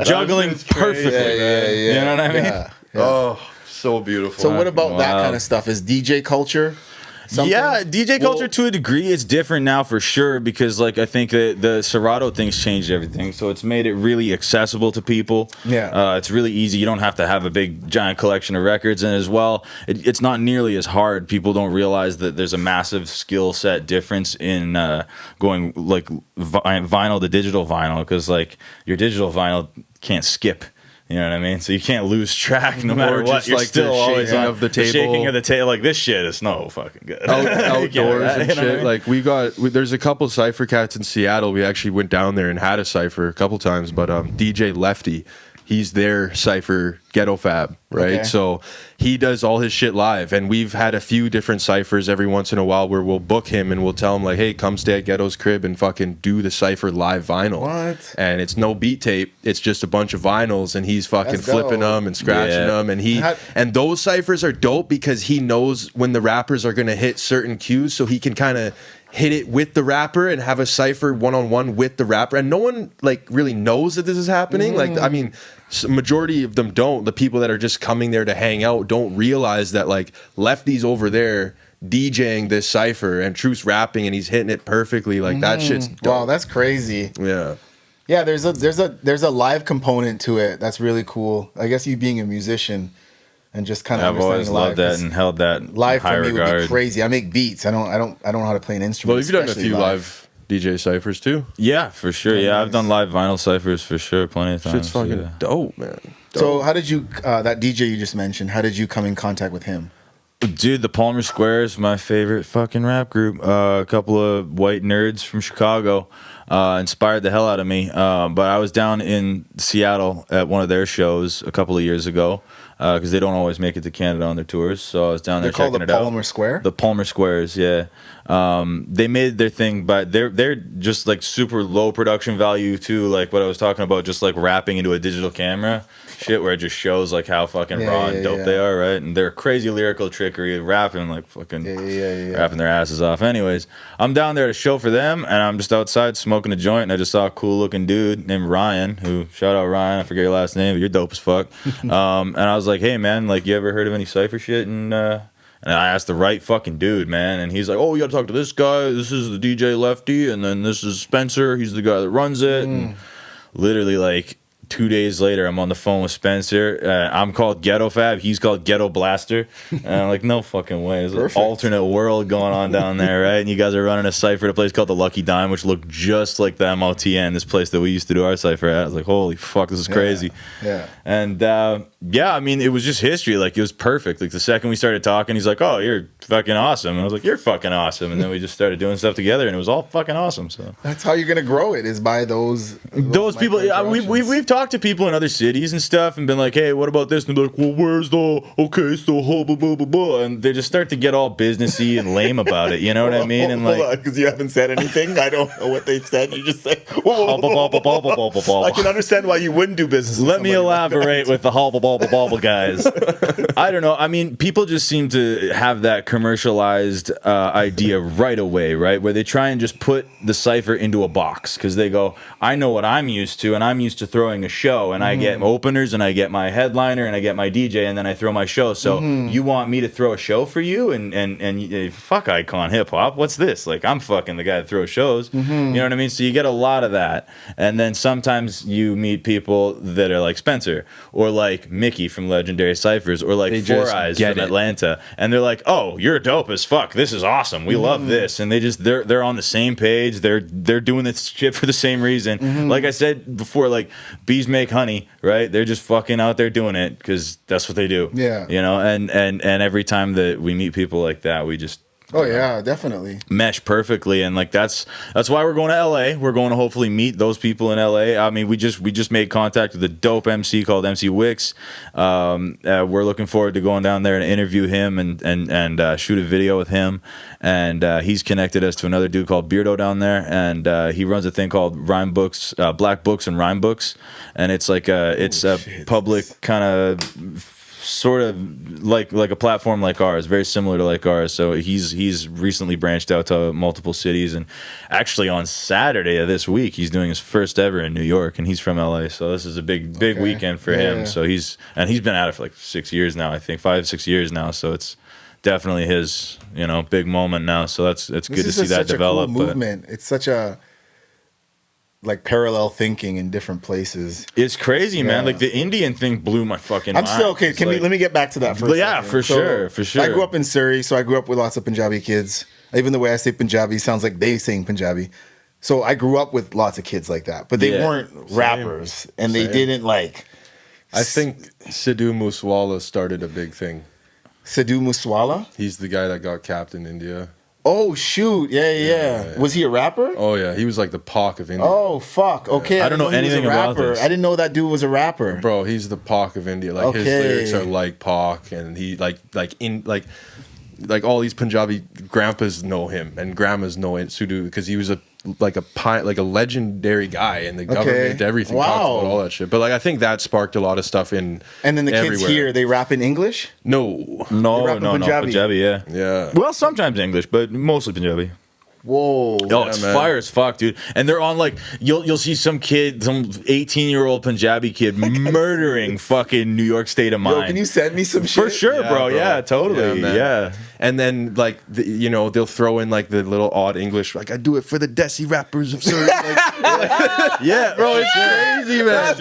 juggling perfectly. You know what I mean?
Yeah.
Oh, so beautiful.
So what about that
Wow.
kind of stuff? Is DJ culture something?
Yeah, DJ culture to a degree is different now for sure because like I think that the Serato thing's changed everything, so it's made it really accessible to people.
Yeah.
It's really easy. You don't have to have a big giant collection of records, and as well, it's not nearly as hard. People don't realize that there's a massive skill set difference in going like vinyl to digital vinyl because like your digital vinyl can't skip. You know what I mean? So you can't lose track no matter
Or
what.
just
You're
like
still
the
always
shaking
on
of the
shaking
table.
of the table. Like this shit is no fucking good. You can't
outdoors
do that,
and
you know what I
shit.
mean?
Like there's a couple cypher cats in Seattle. We actually went down there and had a cypher a couple times. But DJ Lefty, he's their cypher ghetto fab, right?
Okay.
So he does all his shit live, and we've had a few different ciphers every once in a while where we'll book him and we'll tell him like, hey, come stay at Ghetto's crib and fucking do the cypher live vinyl.
What?
And it's no beat tape, it's just a bunch of vinyls, and he's fucking
That's
flipping
dope.
them and scratching
Yeah.
them, and and those ciphers are dope because he knows when the rappers are gonna hit certain cues, so he can kind of hit it with the rapper and have a cipher one-on-one with the rapper, and no one like really knows that this is happening. Like, I mean, majority of them don't. The people that are just coming there to hang out don't realize that like Lefty's over there DJing this cipher and Truth's rapping and he's hitting it perfectly. Like that shit's dope.
Wow, that's crazy.
Yeah.
Yeah, there's a live component to it. That's really cool. I guess you being a musician and just kind of
I've always
understanding
loved
live,
that
'cause
and held that
live
high
for me would
regard.
be crazy. I make beats. I don't know how to play an instrument.
Well, you've done a
especially
few live DJ ciphers too.
Yeah, for sure. Yeah, I've done live vinyl ciphers for sure, plenty of times.
Shit's fucking
yeah.
dope, man.
So how did you that DJ you just mentioned? How did you come in contact with him?
Dude, the Palmer Squares, my favorite fucking rap group. A couple of white nerds from Chicago inspired the hell out of me. But I was down in Seattle at one of their shows a couple of years ago because they don't always make it to Canada on their tours. So I was down there
They're called
checking
the
it out.
Palmer Square?
The Palmer Squares, yeah. They made their thing, but they're just like super low production value too. Like what I was talking about, just like rapping into a digital camera shit, where it just shows like how fucking raw and dope they are, right? And they're crazy lyrical trickery, rapping like fucking rapping their asses off. Anyways, I'm down there to show for them, and I'm just outside smoking a joint, and I just saw a cool looking dude named Ryan, who shout out Ryan, I forget your last name, but you're dope as fuck. And I was like, hey man, like you ever heard of any cypher shit? And I asked the right fucking dude, man, and he's like, oh, you gotta talk to this guy. This is the DJ Lefty, and then this is Spencer. He's the guy that runs it. And literally, like 2 days later, I'm on the phone with Spencer. I'm called Ghetto Fab. He's called Ghetto Blaster. And I'm like, no fucking way. There's an alternate world going on down there, right? And you guys are running a cypher at a place called the Lucky Dime, which looked just like the MOTN, this place that we used to do our cypher at. I was like, holy fuck, this is crazy.
Yeah.
And yeah, I mean, it was just history. Like, it was perfect. Like, the second we started talking, he's like, oh, you're fucking awesome. And I was like, you're fucking awesome. And then we just started doing stuff together, and it was all fucking awesome. So
That's how you're gonna grow it, is by those
people. Yeah, we've talked to people in other cities and stuff, and been like, hey, what about this? And they're like, well, where's the blah blah blah blah blah, and they just start to get all businessy and lame about it. You know what I mean? And like,
because you haven't said anything. I don't know what they've said. You just say, I can understand why you wouldn't do business.
Let me elaborate with the hobble bobble bobble guys. I don't know. I mean, people just seem to have that commercialized idea right away, right? Where they try and just put the cypher into a box because they go, I know what I'm used to, and I'm used to throwing a show, and I get openers, and I get my headliner, and I get my DJ, and then I throw my show. So you want me to throw a show for you? And fuck Icon Hip Hop. What's this? Like, I'm fucking the guy that throws shows. You know what I mean? So you get a lot of that. And then sometimes you meet people that are like Spencer, or like Mickey from Legendary Ciphers, or like Four Eyes from Atlanta, and they're like, oh, you're dope as fuck. This is awesome. We love this. And they're on the same page. They're doing this shit for the same reason. Like I said before, like bees make honey, right? They're just fucking out there doing it because that's what they do.
Yeah.
You know, and every time that we meet people like that, we just
definitely
mesh perfectly. And like that's why we're going to LA. We're going to hopefully meet those people in LA. I mean, we just made contact with a dope MC called MC Wicks. We're looking forward to going down there and interview him and shoot a video with him. And he's connected us to another dude called Beardo down there, and he runs a thing called Rhyme Books, Black Books and Rhyme Books, and it's like a public kind of sort of like a platform like ours, very similar to like ours. So he's recently branched out to multiple cities, and actually on Saturday of this week he's doing his first ever in New York, and he's from LA, so this is a big weekend for him. So he's been at it for like 6 years now, I think 5-6 years now, so it's definitely his big moment now. So it's good to see that develop.
A cool movement. It's such a like parallel thinking in different places.
It's crazy, man. Like the Indian thing blew my fucking mind.
I'm still okay. Let me get back to that for a second.
Yeah, for sure.
I grew up in Surrey, so I grew up with lots of Punjabi kids. Even the way I say Punjabi sounds like they saying Punjabi. So I grew up with lots of kids like that, but they weren't rappers, and they didn't like.
I think Sidhu Moosewala started a big thing.
Sidhu Moosewala?
He's the guy that got capped in India.
Oh shoot! Yeah. Was he a rapper?
Oh yeah, he was like the Pac of India.
Oh fuck! Okay,
I don't know
he was a
anything about
rapper.
this.
I didn't know that dude was a rapper.
Bro, he's the Pac of India. Like his
Okay.
lyrics are like Pac, and he like all these Punjabi grandpas know him and grandmas know it Sudu because he was a legendary guy in the government. Everything talks about all that shit. But like I think that sparked a lot of stuff in.
And then the kids
everywhere.
here, they rap in English.
No.
rap in Punjabi.
Punjabi, yeah.
Yeah.
Well, sometimes English, but mostly Punjabi.
Whoa!
Oh, it's
man.
fire as fuck, dude. And they're on like you'll see some kid, some 18-year-old Punjabi kid murdering fucking New York State of mind.
Yo, can you send me some shit?
For sure,
Yeah,
bro.
bro.
Yeah, totally.
Yeah, man.
Yeah.
And then like they'll throw in like the little odd English like I do it for the Desi rappers of certain
Yeah,
bro, it's crazy, man.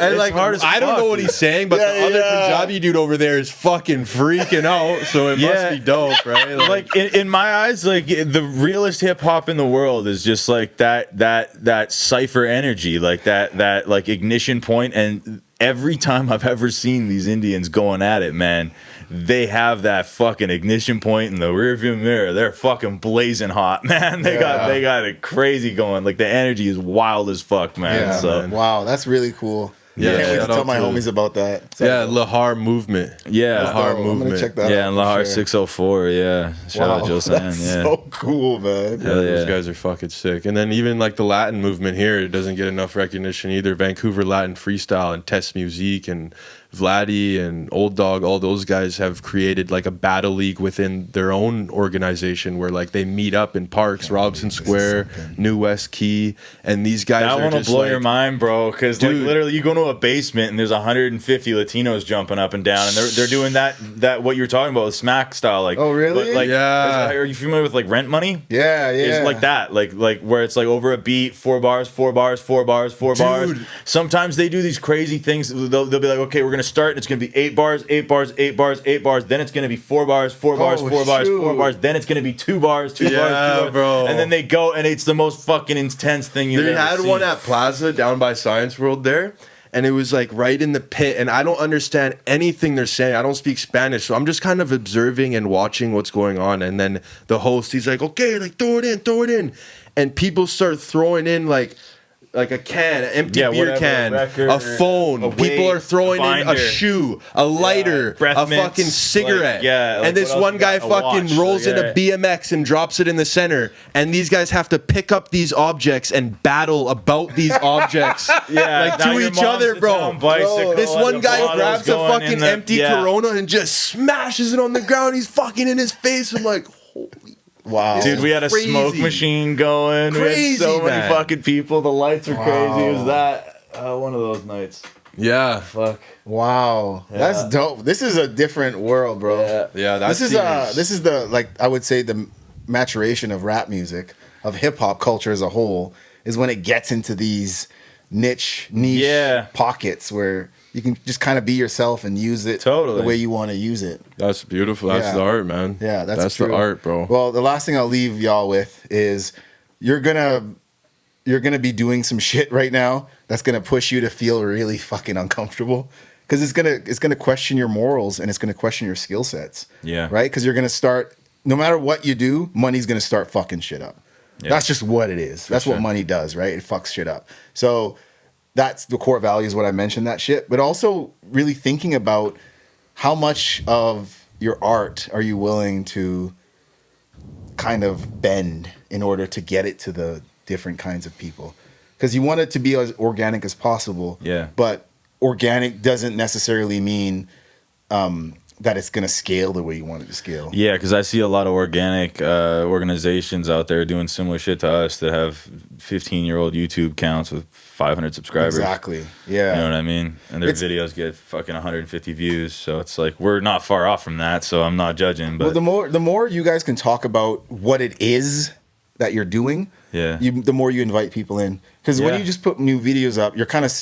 And like
hard as
I don't
fuck,
know what
dude.
he's saying, but the other Punjabi dude over there is fucking freaking out. So it must be dope, right?
Like in my eyes, like the realest hip hop in the world is just like that cypher energy, like that like ignition point. And every time I've ever seen these Indians going at it, man, they have that fucking ignition point in the rearview mirror. They're fucking blazing hot, man. They got it crazy going. Like the energy is wild as fuck, man.
Yeah,
so
man. Wow, that's really cool.
Yeah,
I can't wait to
shout
tell
out
my
to-
homies about that. So,
yeah, Lahar movement.
yeah,
Lahar
I'm
movement.
gonna check that out.
yeah, and
for
Lahar
sure.
604. Yeah, shout out Joe San.
That's
Yeah.
so cool, man.
Yeah,
Hell
those
yeah.
guys are fucking sick. And then even like the Latin movement here, it doesn't get enough recognition either. Vancouver Latin Freestyle and Test Musique and Vladdy and Old Dog, all those guys have created like a battle league within their own organization where like they meet up in parks, Robson Square, New West Key, and these guys
That
are
one will
just
blow
like,
your mind, bro. Because like
Dude.
literally, you go to a basement and there's 150 Latinos jumping up and down, and they're doing that what you were talking about with smack style. Like,
Oh, really?
Like,
Yeah.
Are you familiar with like Rent Money?
Yeah.
It's like that, like where it's like over a beat, 4 bars, 4 bars, 4 bars, 4 bars.
Dude.
Sometimes they do these crazy things. They'll be like, okay, we're gonna start, and it's gonna be 8 bars, 8 bars, 8 bars, 8 bars. Then it's gonna be 4 bars, 4 bars,
Oh,
4 bars, 4
shoot.
bars. Then it's gonna be 2 bars, 2 bars, 2 bars,
bro.
And then they go, and it's the most fucking intense thing you've
They
ever
had
seen.
one at Plaza down by Science World there, and it was like right in the pit, and I don't understand anything they're saying. I don't speak Spanish, so I'm just kind of observing and watching what's going on. And then the host, he's like, okay, like throw it in. And people start throwing in like a can, an empty
Yeah,
beer
whatever,
can,
a record,
a phone.
a
People
weight,
are throwing
a
in a
binder.
shoe, a lighter,
breath
a
mints,
fucking cigarette.
like, yeah, like
and this
what else
one
you
guy
got? A
fucking
watch,
rolls in
yeah.
a BMX and drops it in the center. And these guys have to pick up these objects and battle about these objects.
Yeah,
like
now
to
your
each
mom's
other,
sits
bro.
on a bicycle,
This
and
one
the
guy
bottle's
grabs a
going in
fucking
the-
empty
yeah.
Corona and just smashes it on the ground. He's fucking in his face. I'm like, holy.
Wow.
Dude, we had a
Crazy.
smoke machine going. we had so
Crazy,
many
man.
fucking people. The lights are crazy. It was that one of those nights.
Yeah.
Fuck.
Wow. That's dope. This is a different world, bro.
Yeah, that's
This is the like I would say the maturation of rap music, of hip hop culture as a whole, is when it gets into these niche
Yeah.
pockets where you can just kind of be yourself and use it
Totally.
the way you want to use it.
That's beautiful. That's
Yeah.
the art, man.
Yeah, that's
the
true.
art, bro.
Well, the last thing I'll leave y'all with is you're gonna be doing some shit right now that's gonna push you to feel really fucking uncomfortable because it's gonna question your morals and it's gonna question your skill sets.
Yeah.
Right? Because you're gonna start, no matter what you do, money's gonna start fucking shit up.
Yeah.
That's just what it is. That's what
sure.
money does, right? It fucks shit up. So that's the core values, what I mentioned, that shit. But also really thinking about how much of your art are you willing to kind of bend in order to get it to the different kinds of people? Because you want it to be as organic as possible.
Yeah.
But organic doesn't necessarily mean that it's going to scale the way you want it to scale.
Yeah, because I see a lot of organic organizations out there doing similar shit to us that have 15-year-old YouTube accounts with 500 subscribers.
Exactly. Yeah.
You know what I mean? And their
It's-
videos get fucking 150 views. So it's like we're not far off from that. So I'm not judging. But
Well, the more you guys can talk about what it is that you're doing,
yeah,
the more you invite people in. Because when
Yeah.
you just put new videos up, you're kind of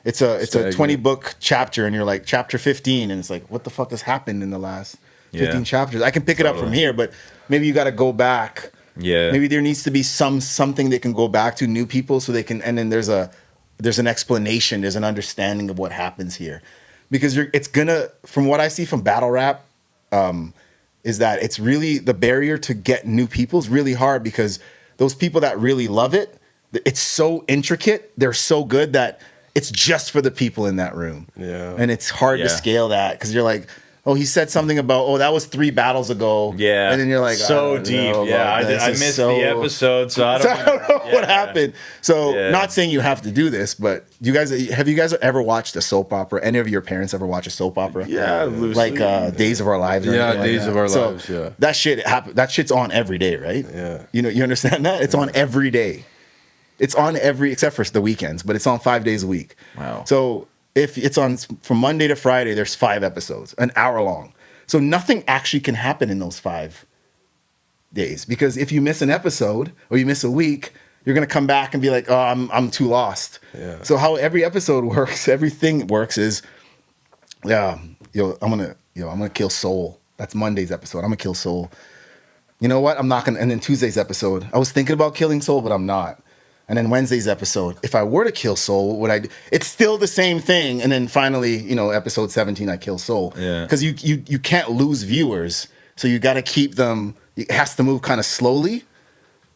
it's a
Stagnant.
20 book chapter, and you're like chapter 15, and it's like, what the fuck has happened in the last 15
Yeah.
chapters? I can pick it up from here, but maybe you got to go back.
yeah,
Maybe there needs to be something they can go back to, new people, so they can, and then there's an explanation, there's an understanding of what happens here, because it's gonna, from what I see from battle rap, is that it's really the barrier to get new people is really hard because those people that really love it, it's so intricate, they're so good that it's just for the people in that room.
Yeah.
And it's hard to scale that because you're like, oh, he said something about, that was 3 battles ago.
Yeah.
And then you're like,
so deep. Yeah, I missed the episode, so I don't know
what happened. So not saying you have to do this, but have you guys ever watched a soap opera? Any of your parents ever watch a soap opera?
Yeah, loosely.
Like Days of Our Lives. Or
Yeah,
anything
Days
like
of
that.
Our
So
Lives, yeah.
that shit that shit's on every day, right?
Yeah.
You know, you understand that? It's on every day. It's on except for the weekends, but it's on 5 days a week.
Wow.
So if it's on from Monday to Friday, there's 5 episodes, an hour long. So nothing actually can happen in those 5 days because if you miss an episode or you miss a week, you're gonna come back and be like, "Oh, I'm too lost."
Yeah.
So how every episode works, everything works is, I'm gonna kill Soul. That's Monday's episode. I'm gonna kill Soul. You know what? I'm not gonna. And then Tuesday's episode, I was thinking about killing Soul, but I'm not. And then Wednesday's episode, if I were to kill Soul, what would I do? It's still the same thing. And then finally, episode 17, I kill Soul.
Yeah.
Because you can't lose viewers. So you got to keep them, it has to move kind of slowly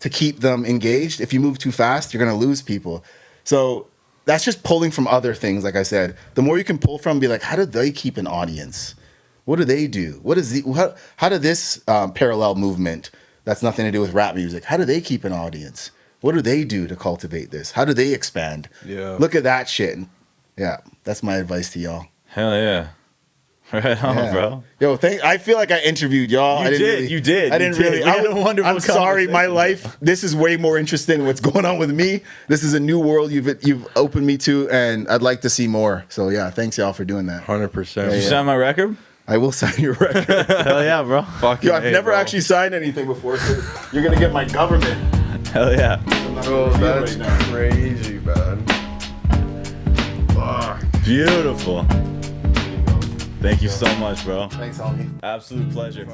to keep them engaged. If you move too fast, you're going to lose people. So that's just pulling from other things, like I said. The more you can pull from, be like, how do they keep an audience? What do they do? How do this parallel movement that's nothing to do with rap music, how do they keep an audience? What do they do to cultivate this? How do they expand?
Yeah.
Look at that shit. Yeah, that's my advice to y'all.
Hell yeah. Right on,
Yeah.
bro.
Yo, I feel like I interviewed y'all.
You did.
I didn't really.
We had a wonderful
I'm sorry, my
conversation.
life. This is way more interesting than what's going on with me. This is a new world you've opened me to, and I'd like to see more. So yeah, thanks y'all for doing that.
100%.
You sign my record?
I will sign your record.
Hell yeah, bro.
Fucking
Yo, I've
A,
never
bro.
actually signed anything before, so you're gonna get my government.
Hell yeah.
Bro, that's crazy, man.
Beautiful. Thank you so much, bro.
Thanks, homie.
Absolute pleasure.